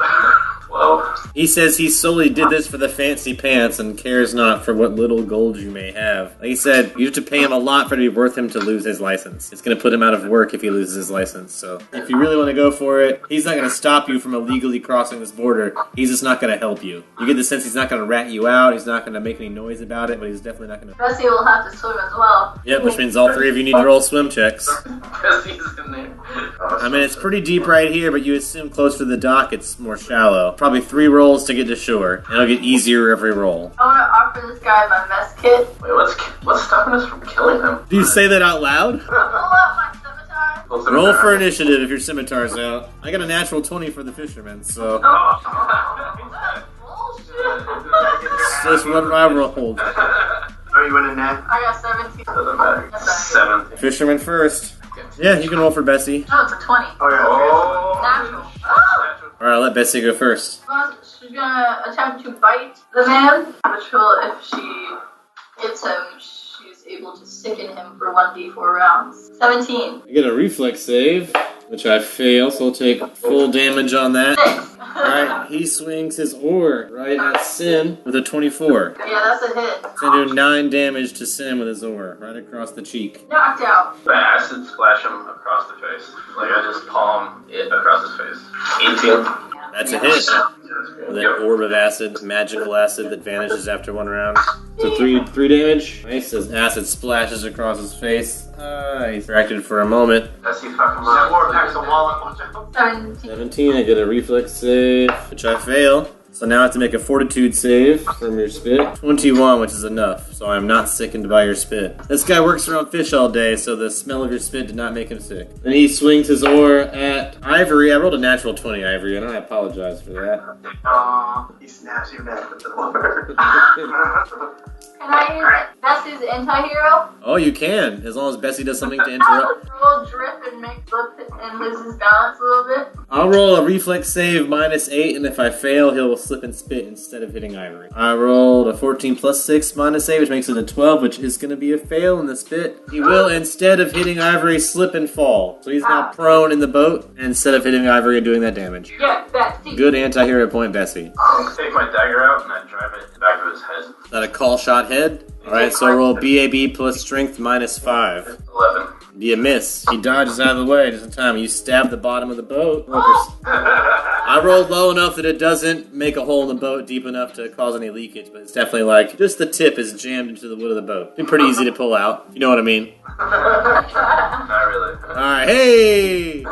12. He says he solely did this for the fancy pants and cares not for what little gold you may have. Like he said, you have to pay him a lot for it to be worth him to lose his license. It's going to put him out of work if he loses his license. So if you really want to go for it, he's not going to stop you from illegally crossing this border. He's just not going to help you. You get the sense he's not going to rat you out. He's not going to make any noise about it, but he's definitely not going to... Bessie will have to swim as well. Yep, which means all three of you need to roll swim checks. Bessie's in there. I mean, it's pretty deep right here, but you assume closer to the dock it's more shallow. Probably 3 rolls to get to shore, and it'll get easier every roll. I want to offer this guy my mess kit. Wait, what's stopping us from killing him? Do you say that out loud? Pull out my scimitar. Roll for initiative if your scimitar's out. I got a natural 20 for the fisherman, so... Bullshit. That's what I rolled. Are you winning that? I got 17. Doesn't matter. 17. Fisherman first. Yeah, you can roll for Bessie. No, it's a 20. Oh, yeah. Oh. Natural. Oh! Alright, I'll let Bessie go first. Well, she's gonna attempt to bite the man, which will, if she hits him, she's able to sicken him for 1d4 rounds. 17. I get a reflex save, which I fail, so I'll take full damage on that. 6. Alright, he swings his oar right at Sin with a 24. Yeah, that's a hit. He's gonna do 9 damage to Sin with his oar, right across the cheek. Knocked out. The acid splash him across the face. Like I just palm it across his face. 18. That's a hit. With an orb of acid, magical acid that vanishes after 1 round. So 3 damage. Nice, as acid splashes across his face. He's distracted for a moment. Bessie fucking That war packs a wallet. Watch out. 17. 17, I get a reflex save, which I fail. So now I have to make a fortitude save from your spit. 21, which is enough, so I'm not sickened by your spit. This guy works around fish all day, so the smell of your spit did not make him sick. Then he swings his oar at Ivory. I rolled a natural 20, Ivory, and I apologize for that. Aww. He snaps your neck with the water. Can I use Bessie's anti-hero? Oh, you can, as long as Bessie does something to interrupt. Roll drip and make flip and lose his balance a little bit. I'll roll a reflex save -8, and if I fail, he'll slip and spit instead of hitting Ivory. I rolled a 14 plus 6 -8, which makes it a 12, which is going to be a fail in the spit. He will, instead of hitting Ivory, slip and fall. So he's now prone in the boat, instead of hitting Ivory and doing that damage. Yeah, Bessie. Good anti-hero point, Bessie. I take my dagger out and I drive it in the back of his head. Is that a call shot head? Alright, so roll BAB plus strength -5. 11. Be a miss. He dodges out of the way just in time. You stab the bottom of the boat. I rolled low enough that it doesn't make a hole in the boat deep enough to cause any leakage, but it's definitely like, just the tip is jammed into the wood of the boat. It'd be pretty easy to pull out, if you know what I mean. Not really. Alright, hey!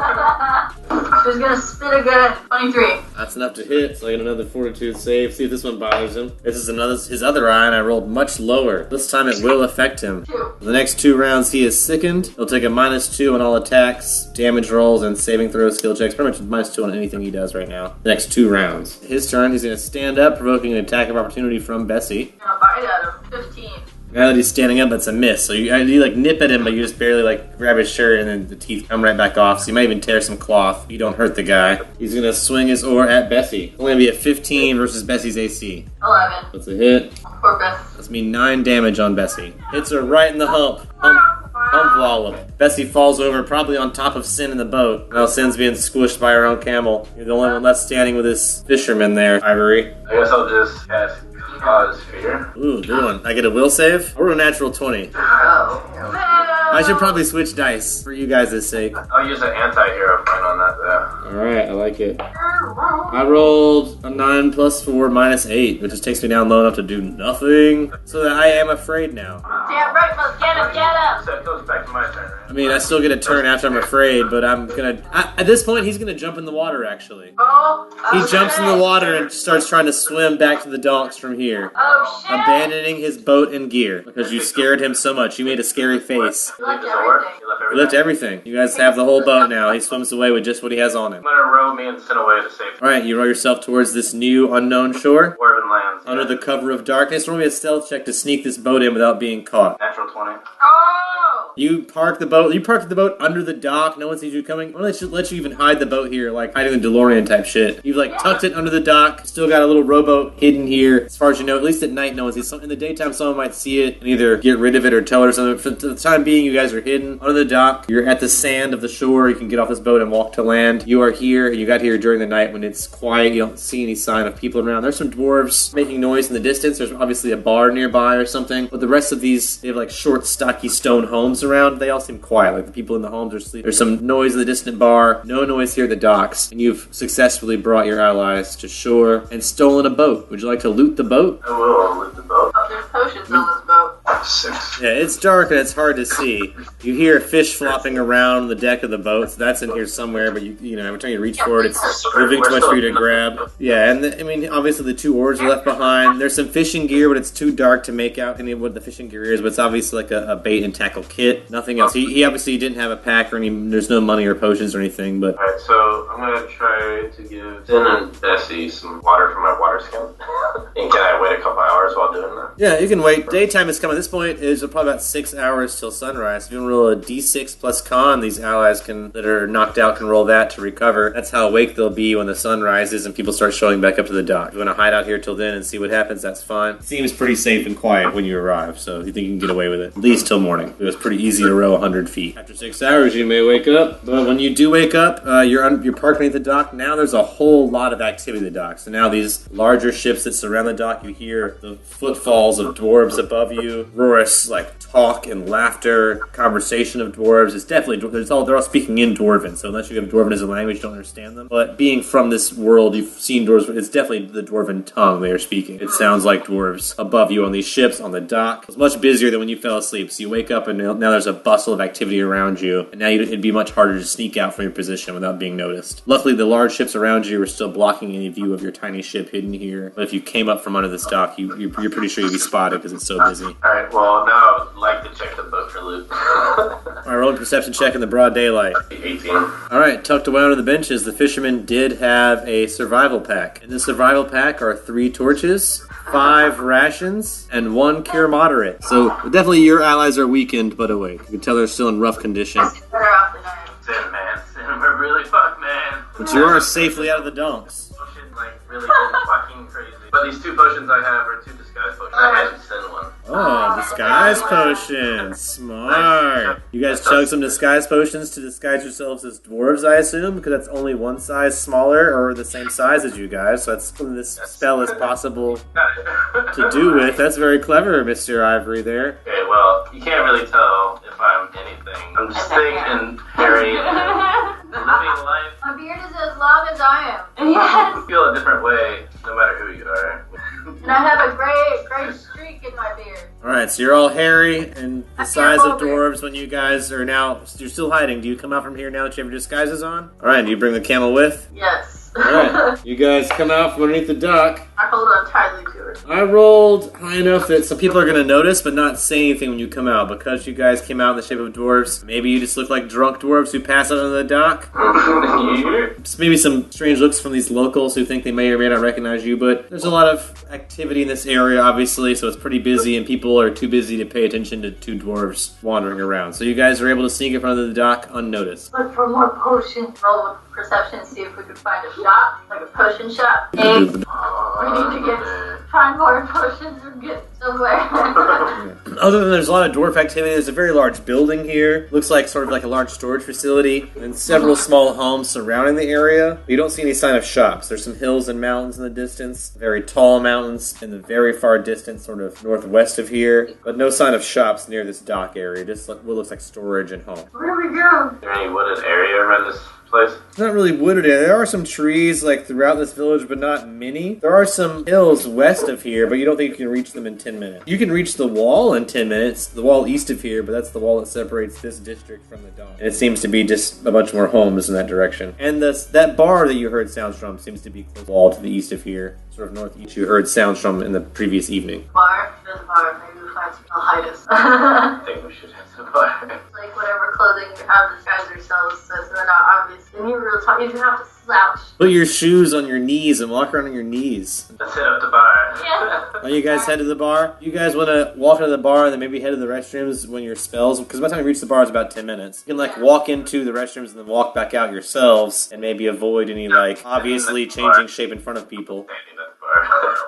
She's gonna spit again. 23. That's enough to hit, so I get another fortitude save. See if this one bothers him. This is his other eye, and I rolled much lower. This time it will affect him. 2. The next 2 rounds he is sickened. He'll take a -2 on all attacks, damage rolls, and saving throws, skill checks. Pretty much -2 on anything he does right now. The next 2 rounds. His turn, he's gonna stand up, provoking an attack of opportunity from Bessie. Gonna bite at him. 15. Now that he's standing up, that's a miss. So you like nip at him, but you just barely like grab his shirt, and then the teeth come right back off. So you might even tear some cloth. You don't hurt the guy. He's gonna swing his oar at Bessie. It's only gonna be a 15 versus Bessie's AC. 11. That's a hit. Poor Bess. That's me 9 damage on Bessie. Hits her right in the hump. Hump wallop. Bessie falls over, probably on top of Sin in the boat. Now Sin's being squished by her own camel. You're the only one left standing with this fisherman there, Ivory. I guess I'll just cast Cause Fear. Ooh, good one. I get a will save? I rolled a natural 20. Oh. I should probably switch dice for you guys' sake. I'll use an anti-hero point on that though. Alright, I like it. I rolled a 9 plus 4 -8, which just takes me down low enough to do nothing. So that I am afraid now. Damn right, must get him, get him! So it goes back to my turn, right? I mean, I still get a turn after I'm afraid, but I'm gonna... at this point, he's gonna jump in the water, actually. Oh, He jumps in the water and starts trying to swim back to the docks from here, Oh shit! abandoning his boat and gear because you scared him so much. You made a scary face. You left Does it work? everything. You left He everything. left everything. You guys have the whole boat now. He swims away with just what he has on him. I'm gonna row me and Sin away to safety. Alright, you row yourself towards this new unknown shore. Dwarven lands. Under the cover of darkness, roll me a stealth check to sneak this boat in without being caught. Natural 20. Oh! You park the boat. You parked the boat under the dock. No one sees you coming. Why don't they let you even hide the boat here, like hiding the DeLorean type shit? You've like tucked it under the dock. Still got a little rowboat hidden here. As far as you know, at least at night, no one sees. In the daytime, someone might see it and either get rid of it or tow it or something. For the time being, you guys are hidden under the dock. You're at the sand of the shore. You can get off this boat and walk to land. You are here. You got here during the night when it's quiet. You don't see any sign of people around. There's some dwarves making noise in the distance. There's obviously a bar nearby or something. But the rest of these, they have like short, stocky stone homes around. They all seem quiet. Like the people in the homes are asleep. There's some noise in the distant bar. No noise here at the docks. And you've successfully brought your allies to shore and stolen a boat. Would you like to loot the boat? I will loot the boat. Oh, there's potions on this boat. 6. Yeah, it's dark and it's hard to see. You hear fish flopping around the deck of the boat, so that's in here somewhere, but you know, every time you reach for it, it's moving too much for you to grab. Yeah, and I mean, obviously the 2 oars are left behind. There's some fishing gear, but it's too dark to make out any of what the fishing gear is, but it's obviously like a bait and tackle kit. Nothing else. He obviously didn't have a pack or there's no money or potions or anything, but... Alright, so I'm gonna try to give Finn and Bessie some water from my water skin. And can I wait a couple hours while doing that? Yeah, you can wait. Daytime is coming. At this point, it's probably about 6 hours till sunrise. If you want to roll a d6 plus con, these allies that are knocked out can roll that to recover. That's how awake they'll be when the sun rises and people start showing back up to the dock. If you want to hide out here till then and see what happens, that's fine. It seems pretty safe and quiet when you arrive, so you think you can get away with it. At least till morning. It was pretty easy to row 100 feet. After 6 hours, you may wake up, but when you do wake up, you're parked beneath the dock. Now there's a whole lot of activity at the dock. So now these larger ships that surround the dock, you hear the footfalls of dwarves above you, roarous like talk and laughter, conversation of dwarves. It's definitely they're all speaking in Dwarven. So unless you have Dwarven as a language, you don't understand them. But being from this world, you've seen dwarves. It's definitely the Dwarven tongue they are speaking. It sounds like dwarves above you on these ships on the dock. It's much busier than when you fell asleep. So you wake up and now there's a bustle of activity around you, and now it'd be much harder to sneak out from your position without being noticed. Luckily, the large ships around you are still blocking any view of your tiny ship hidden here. But if you came up from under this dock, you're pretty sure you'd be spotted because it's so busy. Alright, well, now I would like to check the boat for loot. Alright, roll a perception check in the broad daylight. 18. Alright, tucked away under the benches, the fishermen did have a survival pack. In the survival pack are 3 torches, 5 rations, and 1 cure moderate. So definitely your allies are weakened but awake. You can tell they're still in rough condition. Better off than I am. Sin, man. Sin, we're really fucked, man. But you are safely out of the donks. Potion, like, really fucking crazy. But these 2 potions I have are 2 disguise potions. I had to send one. Oh, disguise potions. Smart. You guys chug some disguise potions to disguise yourselves as dwarves, I assume? Because that's only one size smaller or the same size as you guys. So that's when this spell is possible to do with. That's very clever, Mr. Ivory there. Okay, well, you can't really tell if I'm anything. I'm just big and hairy and living life. My beard is as long as I am. You feel a different way no matter who you are. And I have a gray streak in my beard. Alright, so you're all hairy and the size of dwarves when you guys are now... You're still hiding. Do you come out from here now that you have your disguises on? Alright, do you bring the camel with? Yes. Alright, you guys come out from underneath the dock. I hold on tightly to it. I rolled high enough that some people are going to notice but not say anything when you come out. Because you guys came out in the shape of dwarves, maybe you just look like drunk dwarves who pass out on the dock. Just maybe some strange looks from these locals who think they may or may not recognize you, but there's a lot of activity in this area, obviously, so it's pretty busy, and people are too busy to pay attention to 2 dwarves wandering around. So you guys are able to sneak in front of the dock unnoticed. Look for more potions. Roll with perception, see if we can find a shop, like a potion shop. We need to find more potions and get somewhere. Other than there's a lot of dwarf activity, there's a very large building here. Looks like sort of like a large storage facility, and several small homes surrounding the area. You don't see any sign of shops. There's some hills and mountains in the distance, very tall mountains in the very far distance, sort of northwest of here, but no sign of shops near this dock area. Just what looks like storage and home. Where do we go? Is there any wooded area around this place? It's not really wooded area. There are some trees like throughout this village, but not many. There are some hills west of here, but you don't think you can reach them in 10 minutes. You can reach the wall in 10 minutes, the wall east of here, but that's the wall that separates this district from the Dawn. And it seems to be just a bunch more homes in that direction. And that bar that you heard sounds from seems to be close to the wall to the east of here, sort of northeast. You heard sounds from in the previous evening. Bar? There's a bar. Maybe we'll find some. They'll hide us. I think we should have some fire. Like whatever close clothing you have disguised yourselves so they're not obvious. And you have to slouch. Put your shoes on your knees and walk around on your knees. Let's hit up the bar. Yeah. Oh, you guys head to the bar? You guys want to walk into the bar and then maybe head to the restrooms when your spells? Because by the time you reach the bar, it's about 10 minutes. You can, like, walk into the restrooms and then walk back out yourselves and maybe avoid any, like, obviously changing shape in front of people.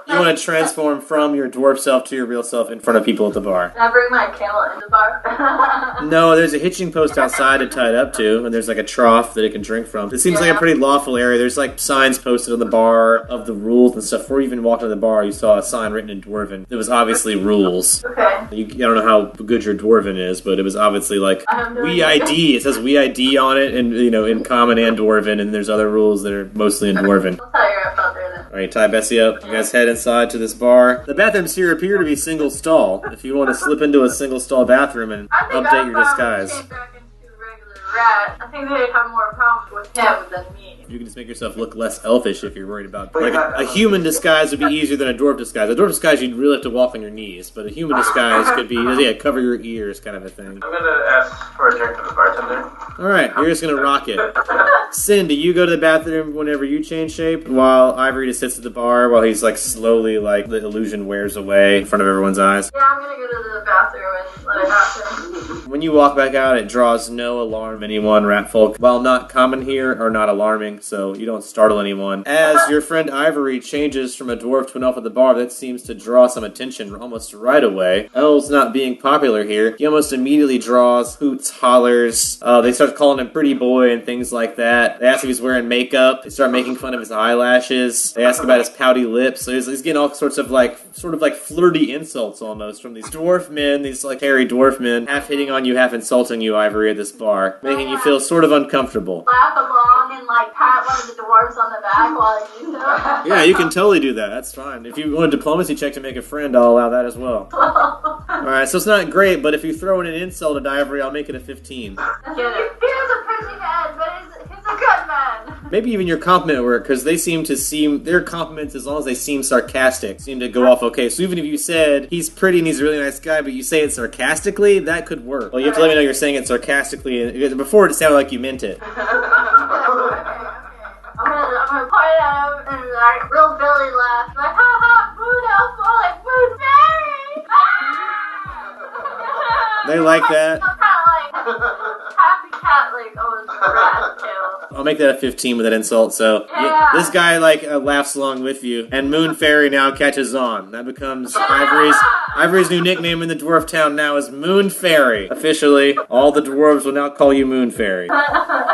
You want to transform from your dwarf self to your real self in front of people at the bar. Can I bring my camel in the bar? No, there's a hitching post outside to tie it up to, and there's like a trough that it can drink from. It seems like a pretty lawful area. There's like signs posted on the bar of the rules and stuff. Before you even walked into the bar, you saw a sign written in Dwarven. It was obviously rules. Okay. I don't know how good your Dwarven is, but it was obviously like we ID. It says we ID on it, and in Common and Dwarven, and there's other rules that are mostly in Dwarven. I'll tie her up out there then. All right, tie Bessie up. You guys head inside to this bar. The bathrooms here appear to be single stall. If you want to slip into a single stall bathroom and update your disguise. Change back into the regular rat. I think they'd have more problems with him than me. You can just make yourself look less elfish if you're worried about... Like, a human disguise would be easier than a dwarf disguise. A dwarf disguise, you'd really have to walk on your knees. But a human disguise could be, cover your ears kind of a thing. I'm gonna ask for a drink from the bartender. Alright, you're just gonna rock it. Cindy, you go to the bathroom whenever you change shape, while Ivory just sits at the bar while he's, slowly, the illusion wears away in front of everyone's eyes. Yeah, I'm gonna go to the bathroom and let it happen. When you walk back out, it draws no alarm anyone, rat folk. While not common here, are not alarming, so you don't startle anyone. As your friend Ivory changes from a dwarf to an elf at the bar, that seems to draw some attention almost right away. Elves not being popular here, he almost immediately draws hoots, hollers. They start calling him pretty boy and things like that. They ask if he's wearing makeup. They start making fun of his eyelashes. They ask about his pouty lips. So he's getting all sorts of flirty insults almost from these dwarf men, these hairy dwarf men, half hitting on you, half insulting you, Ivory, at this bar, making you feel sort of uncomfortable. Laugh along and pat one of the dwarves on the back while I do so. Yeah, you can totally do that. That's fine. If you want a diplomacy check to make a friend, I'll allow that as well. Alright, so it's not great, but if you throw in an insult at Ivory, I'll make it a 15. He has a pretty head, but he's a good man. Maybe even your compliment work, because their compliments, as long as they seem sarcastic, seem to go off okay. So even if you said, he's pretty and he's a really nice guy, but you say it sarcastically, that could work. Well, you have to let me know you're saying it sarcastically. Before it sounded like you meant it. I'm gonna point at him and real Billy laugh. Ha ha, food elf, They like that. I'm kind of happy cat, rat tail. I'll make that a 15 with that insult, so... Yeah. This guy, laughs along with you, and Moon Fairy now catches on. That becomes Ivory's new nickname in the dwarf town now is Moon Fairy. Officially, all the dwarves will now call you Moon Fairy.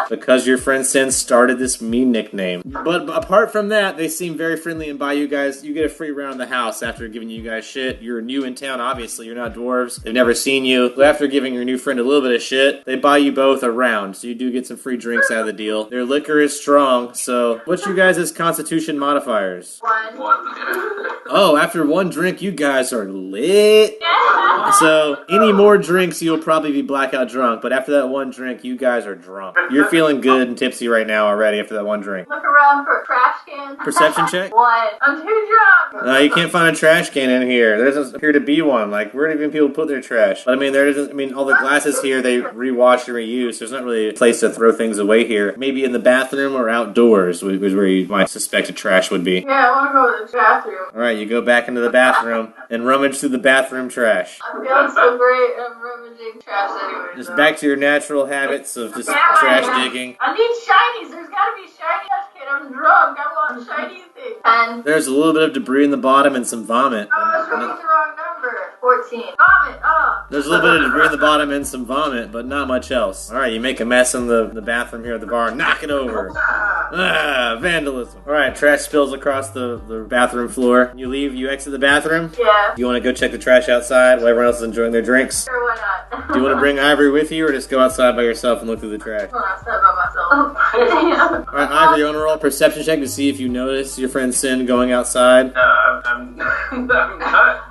Because your friend Sin started this mean nickname. But apart from that, they seem very friendly and buy you guys... You get a free round of the house after giving you guys shit. You're new in town, obviously. You're not dwarves. They've never seen you. So after giving your new friend a little bit of shit, they buy you both a round. So you do get some free drinks out of the deal. Their liquor is strong, so... What's you guys' constitution modifiers? 1. Oh, after one drink, you guys are lit. So, any more drinks, you'll probably be blackout drunk. But after that one drink, you guys are drunk. You're feeling good and tipsy right now already after that one drink. Look around for a trash can. Perception check? 1. I'm too drunk. No, you can't find a trash can in here. There doesn't appear to be one. Where do even people put their trash? But all the glasses here, they rewash and reuse. There's not really a place to throw things away here. Maybe in the bathroom or outdoors was where you might suspect a trash would be. Yeah, I want to go to the bathroom. Alright, you go back into the bathroom and rummage through the bathroom trash. I'm feeling so great. I'm rummaging trash anyway. Just back to your natural habits of just trash digging. I need shinies. There's got to be shiny trash can. I'm drunk. I want shiny things. 10. There's a little bit of debris in the bottom and some vomit. Oh, I was looking at the wrong number. 14. Vomit. Oh. There's a little bit of debris in the bottom and some vomit, but not much else. Alright, you make a mess in the bathroom here at the bar. Knock it over. Vandalism. Alright, trash spills across the bathroom floor. You leave, you exit the bathroom. Yeah. You want to go check the trash outside while everyone else is enjoying their drinks? Sure, why not? Do you want to bring Ivory with you or just go outside by yourself and look through the trash? Well, I said by myself. Alright, Ivory, you want to roll a perception check to see if you notice your friend Sin going outside? No, I'm not gonna do that.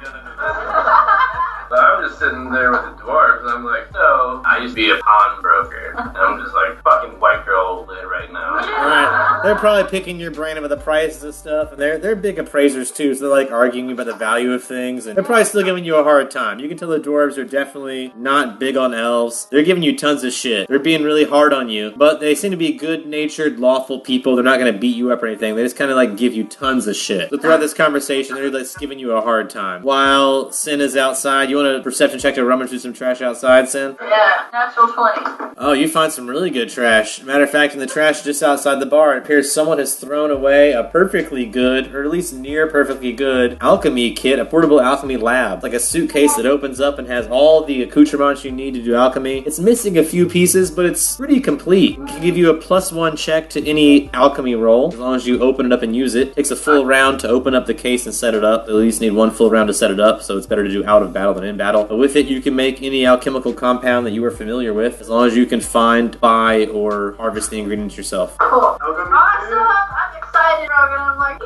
So I'm just sitting there with the dwarves, and I'm like, no, I used to be a pawnbroker, and I'm just fucking white girl lit right now. Alright. They're probably picking your brain about the prices of stuff, and they're big appraisers too, so they're like arguing about the value of things, and they're probably still giving you a hard time. You can tell the dwarves are definitely not big on elves. They're giving you tons of shit. They're being really hard on you, but they seem to be good-natured, lawful people. They're not going to beat you up or anything. They just kind of like give you tons of shit. So throughout this conversation, they're just giving you a hard time. While Sin is outside, you want a perception check to rummage through some trash outside, Sin? Yeah, natural 20. Oh, you find some really good trash. Matter of fact, in the trash just outside the bar, it appears someone has thrown away a perfectly good, or at least near perfectly good, alchemy kit, a portable alchemy lab. Like a suitcase that opens up and has all the accoutrements you need to do alchemy. It's missing a few pieces, but it's pretty complete. It can give you a +1 check to any alchemy roll, as long as you open it up and use it. It takes a full round to open up the case and set it up. At least need one full round to set it up, so it's better to do out of battle than in battle. But with it, you can make any alchemical compound that you are familiar with, as long as you can find, buy, or harvest the ingredients yourself. Cool. Awesome! I'm excited, Rogan. I'm like,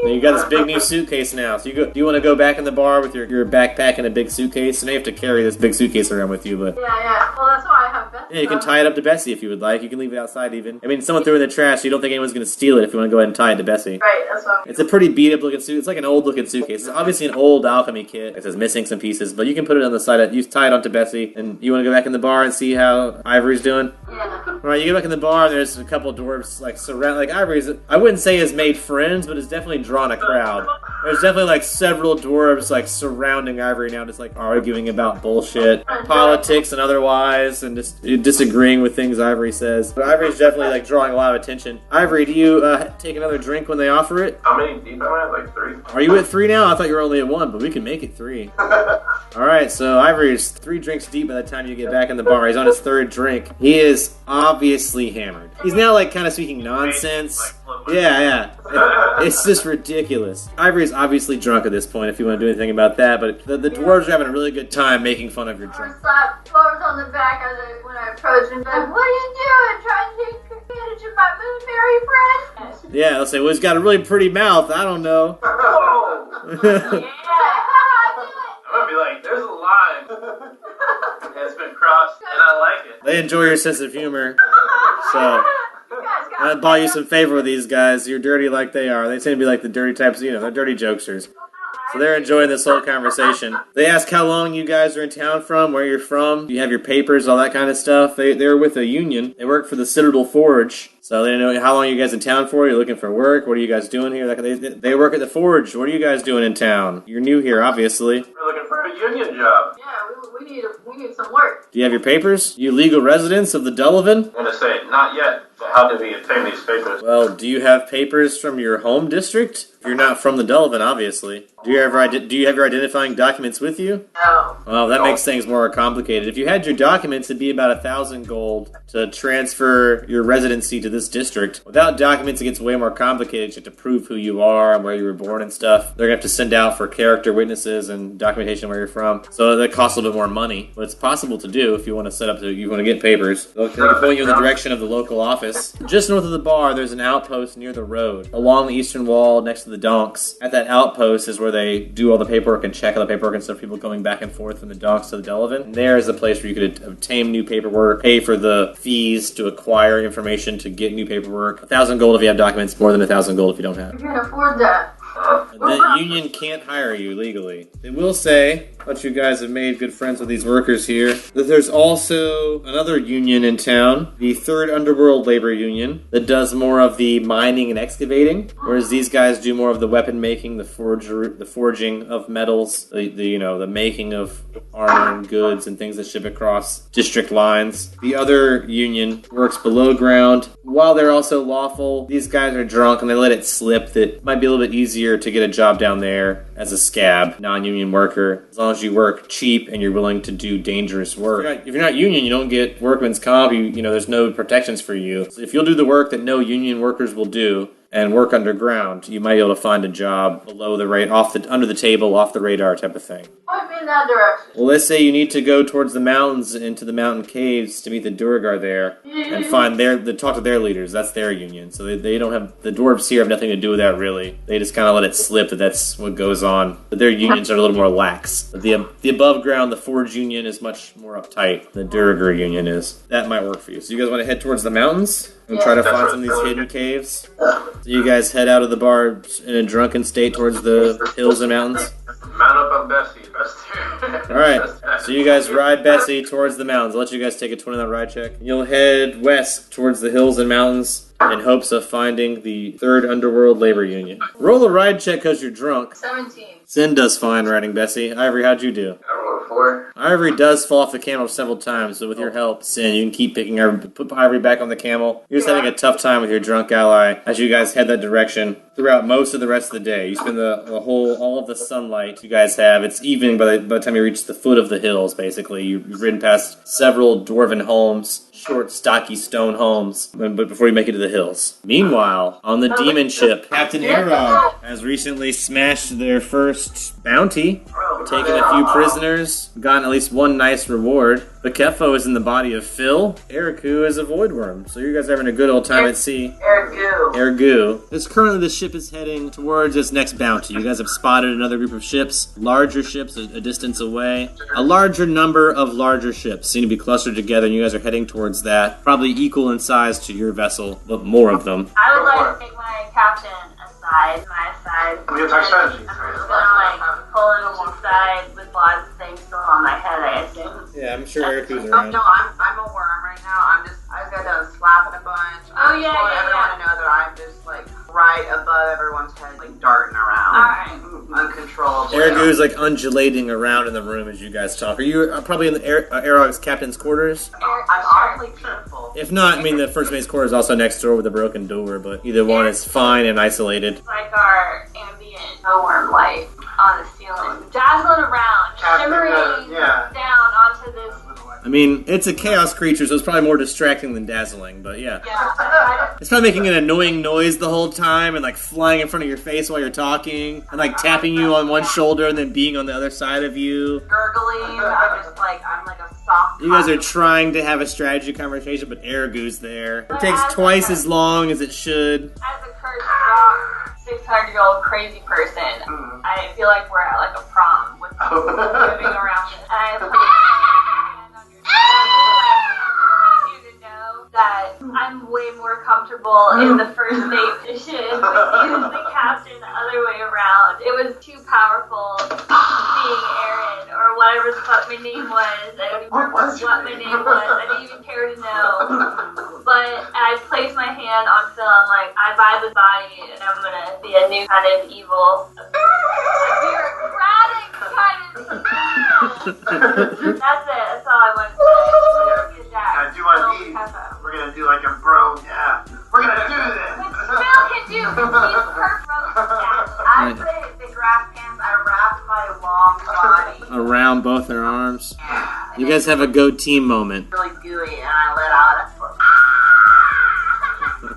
Now you got this big new suitcase now. So do you want to go back in the bar with your backpack and a big suitcase? So now you have to carry this big suitcase around with you, but yeah. Well, that's why I have Beth. yeah, you can tie it up to Bessie if you would like. You can leave it outside even. I mean, someone threw it in the trash, so you don't think anyone's going to steal it if you want to go ahead and tie it to Bessie. Right, that's what I'm It's a pretty beat up looking suit. It's like an old looking suitcase. It's obviously an old alchemy kit. It says missing some pieces, but you can put it on the side. You tie it onto Bessie, and you want to go back in the bar and see how Ivory's doing. Yeah. All right, you get back in the bar, and there's a couple of dwarves like surround. Like Ivory's, I wouldn't say has made friends, but has definitely drawn a crowd. There's definitely like several dwarves like surrounding Ivory now, just like arguing about bullshit, politics and otherwise, and just disagreeing with things Ivory says. But Ivory's definitely like drawing a lot of attention. Ivory, do you take another drink when they offer it? How many deep am I? Like 3? Are you at 3 now? I thought you were only at 1, but we can make it 3. Alright, so Ivory is 3 drinks deep by the time you get back in the bar. He's on his 3rd drink. He is obviously hammered. He's now like kind of speaking nonsense. Yeah. It's just ridiculous. Ivory's obviously drunk at this point, if you want to do anything about that, but the dwarves are having a really good time making fun of your drink. Slap floors on the back when I approach him. Like, what are you doing? Trying to take advantage of my moonberry friend? Yeah, they'll say, well, he's got a really pretty mouth. I don't know. Yeah. I'm gonna be like, there's a line. It's been crossed, and I like it. They enjoy your sense of humor. So I buy you some favor with these guys. You're dirty like they are. They seem to be like the dirty types, they're dirty jokesters. So they're enjoying this whole conversation. They ask how long you guys are in town from, where you're from, do you have your papers, all that kind of stuff. They're with a union. They work for the Citadel Forge. So they know how long are you guys in town for. You're looking for work. What are you guys doing here? They work at the Forge. What are you guys doing in town? You're new here, obviously. We're looking for a union job. Yeah, we need some work. Do you have your papers? You legal residents of the Delavan? I'm gonna say, not yet. But how did we obtain these papers? Well, do you have papers from your home district? If you're not from the Delavan, obviously. Do you have your identifying documents with you? No. Well, that makes things more complicated. If you had your documents, it'd be about 1,000 gold to transfer your residency to this district. Without documents, it gets way more complicated. You have to prove who you are and where you were born and stuff. They're going to have to send out for character witnesses and documentation where you're from. So that costs a little bit more money. But it's possible to do if you want to set up, you want to get papers. They can point you in the direction of the local office. Just north of the bar, there's an outpost near the road. Along the eastern wall, next to the docks. At that outpost is where they do all the paperwork and check all the paperwork and stuff. People going back and forth from the docks to the Delavan. And there is a place where you could obtain new paperwork, pay for the fees to acquire information to get new paperwork. 1,000 gold if you have documents, more than 1,000 gold if you don't have. You can afford that. The union can't hire you legally. They will say, but you guys have made good friends with these workers here, that there's also another union in town, the Third Underworld Labor Union, that does more of the mining and excavating, whereas these guys do more of the weapon making, the forging of metals, the making of armor and goods and things that ship across district lines. The other union works below ground. While they're also lawful, these guys are drunk and they let it slip that it might be a little bit easier to get a job down there as a scab, non-union worker, as long as you work cheap and you're willing to do dangerous work. If you're not union, you don't get workman's comp. There's no protections for you. So if you'll do the work that no union workers will do and work underground, you might be able to find a job below the rate, under the table, off the radar type of thing. Point me in that direction. Well, let's say you need to go towards the mountains into the mountain caves to meet the Duergar there and find talk to their leaders. That's their union. So they don't have, the dwarves here have nothing to do with that really. They just kind of let it slip that that's what goes on. But their unions are a little more lax. But the above ground, the Forge union is much more uptight than the Duergar union is. That might work for you. So you guys want to head towards the mountains and try to find some of these hidden caves? So you guys head out of the bar in a drunken state towards the hills and mountains? Mount up on Bessie. Alright, so you guys ride Bessie towards the mountains. I'll let you guys take a 20-minute ride check. You'll head west towards the hills and mountains in hopes of finding the Third Underworld Labor Union. Roll a ride check because you're drunk. 17. Sin does fine riding Bessie. Ivory, how'd you do? I rolled a 4. Ivory does fall off the camel several times, so with your help, Sin, you can keep picking Ivory, put Ivory back on the camel. You're just having a tough time with your drunk ally as you guys head that direction throughout most of the rest of the day. You spend all of the sunlight you guys have. It's evening by the time you reach the foot of the hills, basically. You've ridden past several dwarven homes, short, stocky stone homes, but before you make it to the hills. Meanwhile, on the demon ship, Captain Arog has recently smashed their first bounty, taken a few prisoners, gotten at least one nice reward. Bakefo is in the body of Phil. Eriku is a voidworm. So you guys are having a good old time at sea. Ergu. Currently the ship is heading towards its next bounty. You guys have spotted another group of ships, larger ships a distance away. A larger number of larger ships seem to be clustered together, and you guys are heading towards that. Probably equal in size to your vessel, but more of them. I would like to take my captain aside, We have talk strategy. I'm just gonna pull him to the side with lots of things still on my head, I assume. Yeah, I'm sure Eriku's Oh around. no, I'm a worm right now. I just got done slapping a bunch. I just want everyone to know that I'm just like right above everyone's head, like darting around. Alright. Uncontrollably. Ergu's like undulating around in the room as you guys talk. Are you probably in the Arog's captain's quarters? I'm awfully painful. If not, I mean, the first mate's quarters is also next door with a broken door, but either one is fine and isolated. It's like our ambient worm light on the ceiling, dazzling around, shimmering down onto this. I mean, it's a chaos creature, so it's probably more distracting than dazzling, but yeah. Yeah, It's probably making an annoying noise the whole time and like flying in front of your face while you're talking and like tapping you on one shoulder and then being on the other side of you. Gurgling. I'm like a soft. You guys are trying to have a strategy conversation, but Ergu's there. It takes twice as long as it should. as a cursed rock, 600-year-old crazy person, I feel like we're at like a prom with people moving around. And I put my hand on your shoulder. You to know that I'm way more comfortable in the first mate position with you as the captain the other way around. It was too powerful being Aaron or whatever the fuck my name was. I don't even remember what my name was. I didn't even care to know. But I placed my hand on Phil. I'm like, I buy the body and I'm gonna be a new kind of evil, a bureaucratic kind of evil. That's it. That's all I want to say. Gotta do our deeds. We're gonna do like a bro. Yeah. We're gonna do this. Phil can do. He's perfect. I say the grass pants. I wrapped my long body Around both their arms. You guys have a go team moment. really gooey, and I let out a.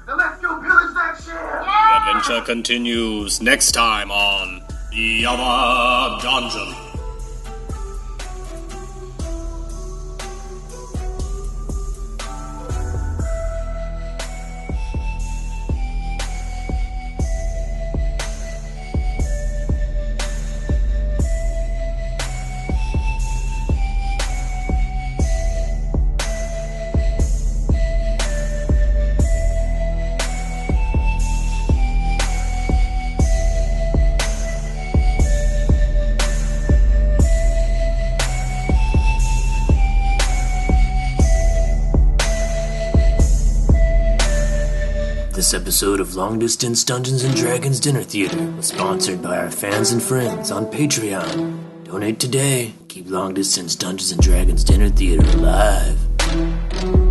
Now let's go pillage that shit. The adventure continues next time on The Other Dungeon. This episode of Long Distance Dungeons & Dragons Dinner Theater was sponsored by our fans and friends on Patreon. Donate today. Keep Long Distance Dungeons & Dragons Dinner Theater alive.